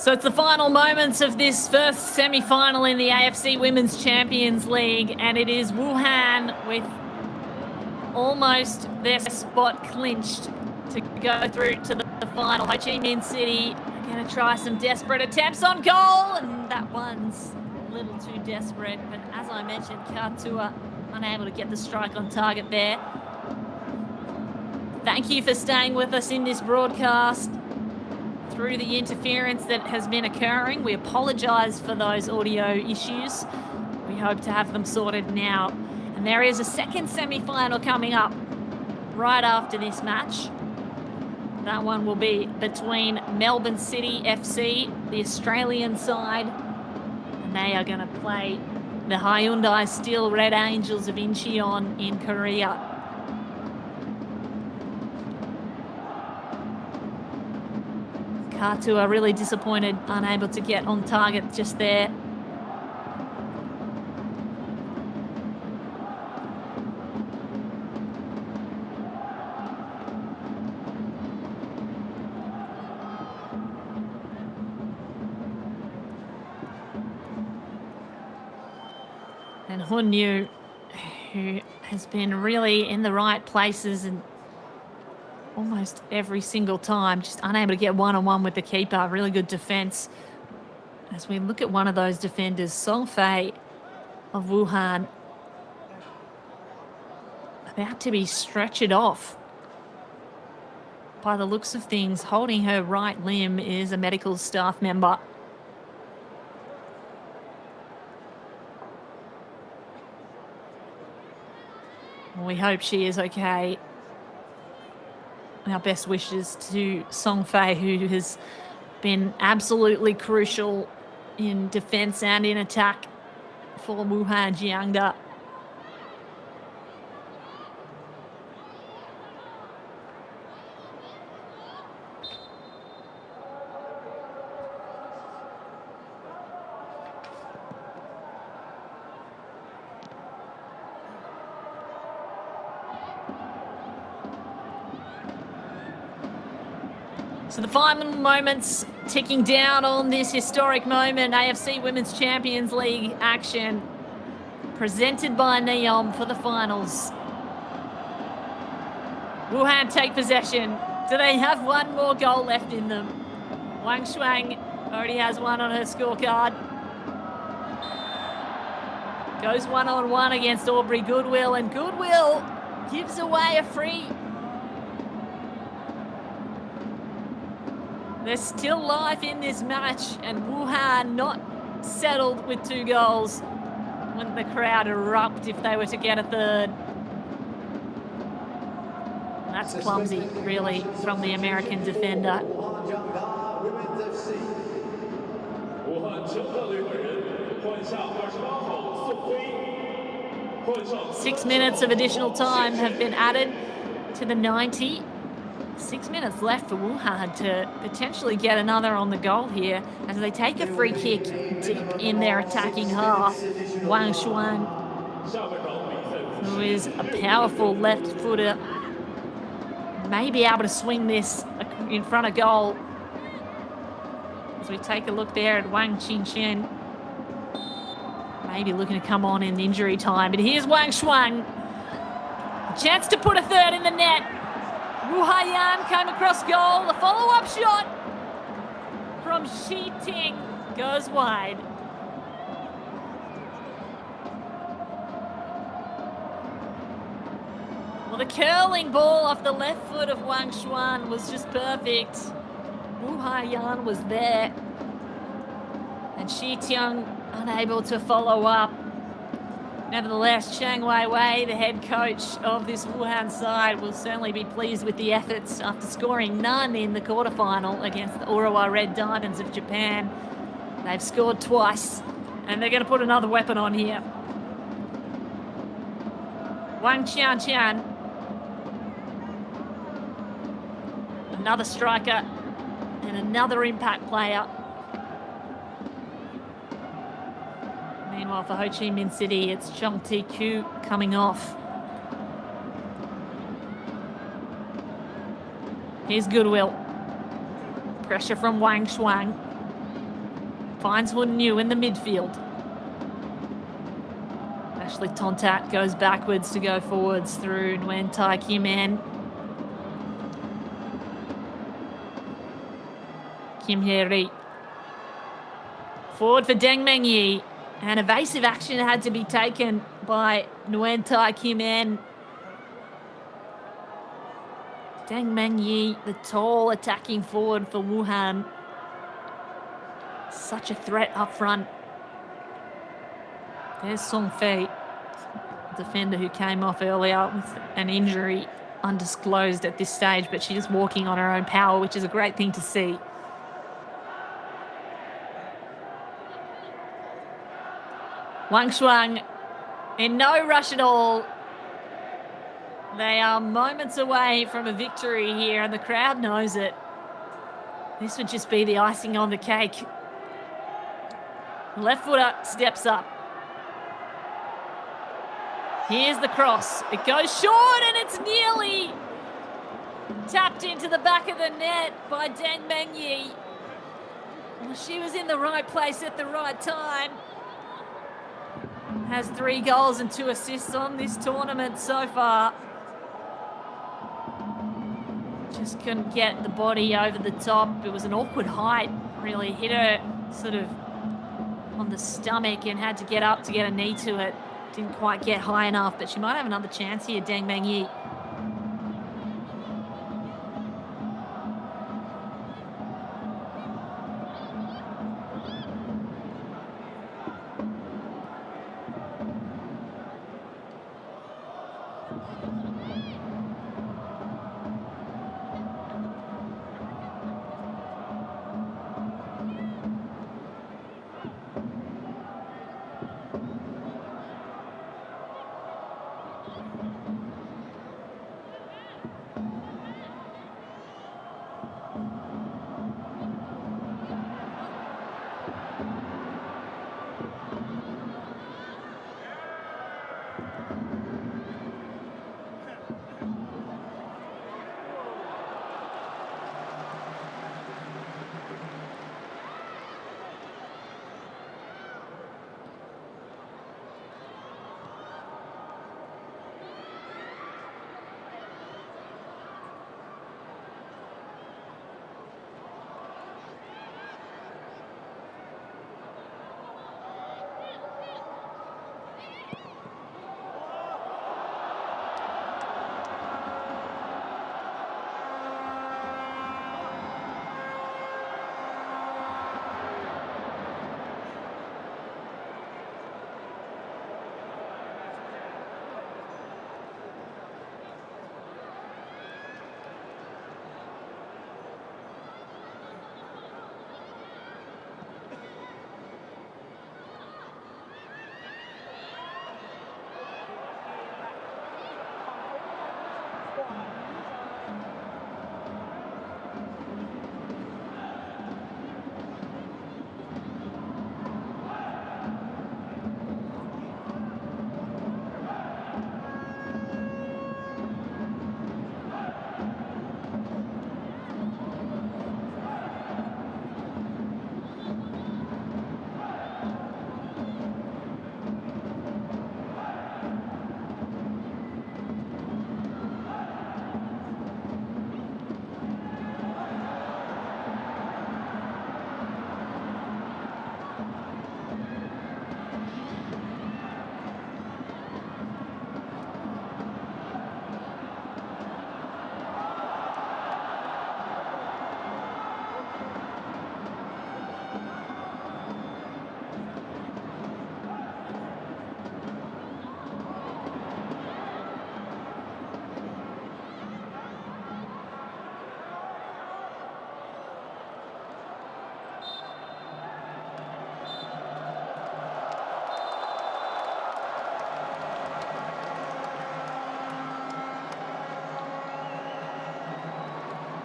So it's the final moments of this first semi-final in the AFC Women's Champions League, and it is Wuhan with almost their spot clinched to go through to the final. Ho Chi Minh City are going to try some desperate attempts on goal, and that one's a little too desperate. But as I mentioned, Katua unable to get the strike on target there. Thank you for staying with us in this broadcast through the interference that has been occurring. We apologise for those audio issues. We hope to have them sorted now. And there is a second semi-final coming up right after this match. That one will be between Melbourne City FC, the Australian side, and they are going to play the Hyundai Steel Red Angels of Incheon in Korea. Katua really disappointed, unable to get on target just there. And Hun Yu, who has been really in the right places and almost every single time, just unable to get one-on-one with the keeper. Really good defense. As we look at one of those defenders, Song Fei of Wuhan, about to be stretchered off. By the looks of things, holding her right limb is a medical staff member. We hope she is okay. Our best wishes to Song Fei, who has been absolutely crucial in defense and in attack for Wuhan Jiangda. So the final moments ticking down on this historic moment. AFC Women's Champions League action presented by Neom for the finals. Wuhan take possession. Do they have one more goal left in them? Wang Shuang already has one on her scorecard. Goes one-on-one against Aubrey Goodwill, and Goodwill gives away a free. There's still life in this match, and Wuhan not settled with 2 goals. Wouldn't the crowd erupt if they were to get a third? And that's clumsy, really, from the American defender. Wuhan Jiangda Women's FC. 武汉强大队本人换下28号宋辉，换上 6 minutes of additional time have been added to the 90. 6 minutes left for Wuhan to potentially get another on the goal here as they take a free kick deep in their attacking half. Wang Shuang, who is a powerful left footer, may be able to swing this in front of goal. As we take a look there at Wang Qingchen, maybe looking to come on in injury time. But here's Wang Shuang, a chance to put a third in the net. Wu Haiyan came across goal. The follow-up shot from Shi Ting goes wide. Well, the curling ball off the left foot of Wang Shuan was just perfect. Wu Haiyan was there. And Shi Ting unable to follow up. Nevertheless, Chang Weiwei, the head coach of this Wuhan side, will certainly be pleased with the efforts after scoring none in the quarterfinal against the Urawa Red Diamonds of Japan. They've scored twice, and they're going to put another weapon on here. Wang Qianqian, another striker and another impact player. Meanwhile, for Ho Chi Minh City, it's Chong Ti Kyu coming off. Here's Goodwill. Pressure from Wang Shuang. Finds Hun Yu in the midfield. Ashley Tontat goes backwards to go forwards through Nguyen Tai Kim En. Kim Hye-ri. Forward for Deng Mengyi. And evasive action had to be taken by Nguyen Tai Kim En. Deng Mengyi, the tall attacking forward for Wuhan. Such a threat up front. There's Song Fei, defender who came off earlier with an injury undisclosed at this stage, but she's just walking on her own power, which is a great thing to see. Wang Shuang in no rush at all. They are moments away from a victory here, and the crowd knows it. This would just be the icing on the cake. Left footer steps up. Here's the cross. It goes short, and it's nearly tapped into the back of the net by Deng Mengyi. Well, she was in the right place at the right time. has 3 goals and 2 assists on this tournament so far. Just couldn't get the body over the top. It was an awkward height, really hit her sort of on the stomach and had to get up to get a knee to it. Didn't quite get high enough, but she might have another chance here, Deng Meng Yi.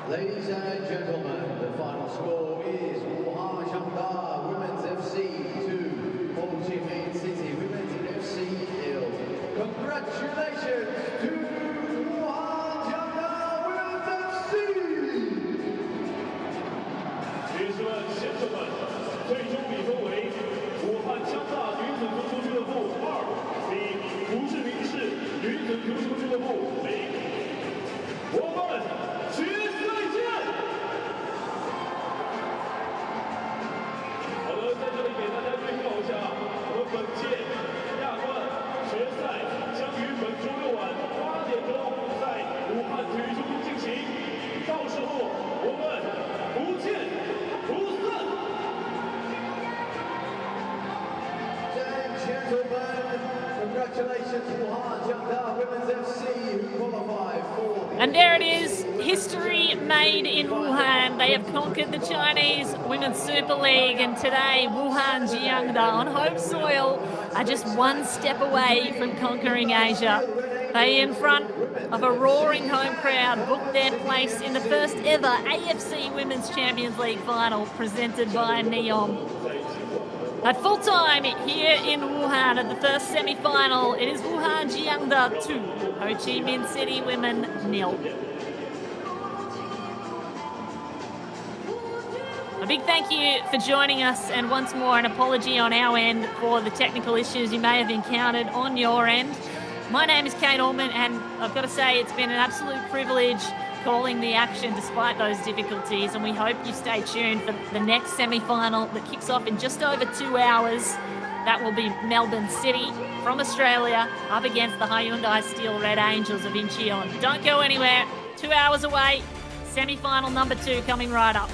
Ladies and gentlemen, the final score is Wuhan Jiangda Women's FC 2, Ho Chi Minh City Women's FC 0. Congratulations to Wuhan Jiangda Women's FC! 女士们、先生们，最终比分为武汉江大女子足球俱乐部2比胡志明市女子足球俱乐部0。我们决赛见！好的，在这里给大家预告一下，我们本届亚冠决赛将于本周六晚8点钟在武汉体育中心进行，到时候我们不见不散。Gentlemen, congratulations Wuhan Jiangda Women's FC who qualify for the... And there it is, history made in Wuhan. They have conquered the Chinese Women's Super League, and today Wuhan Jiangda on home soil are just one step away from conquering Asia. They, in front of a roaring home crowd, booked their place in the first ever AFC Women's Champions League final presented by Neom. At full time here in Wuhan at the first semi-final, it is Wuhan Jiangda 2, Ho Chi Minh City Women 0. A big thank you for joining us, and once more an apology on our end for the technical issues you may have encountered on your end. My name is Kate Allman, and I've got to say it's been an absolute privilege calling the action despite those difficulties, and we hope you stay tuned for the next semi-final that kicks off in just over 2 hours. That will be Melbourne City from Australia up against the Hyundai Steel Red Angels of Incheon. Don't go anywhere. 2 hours away. Semi-final number 2 coming right up.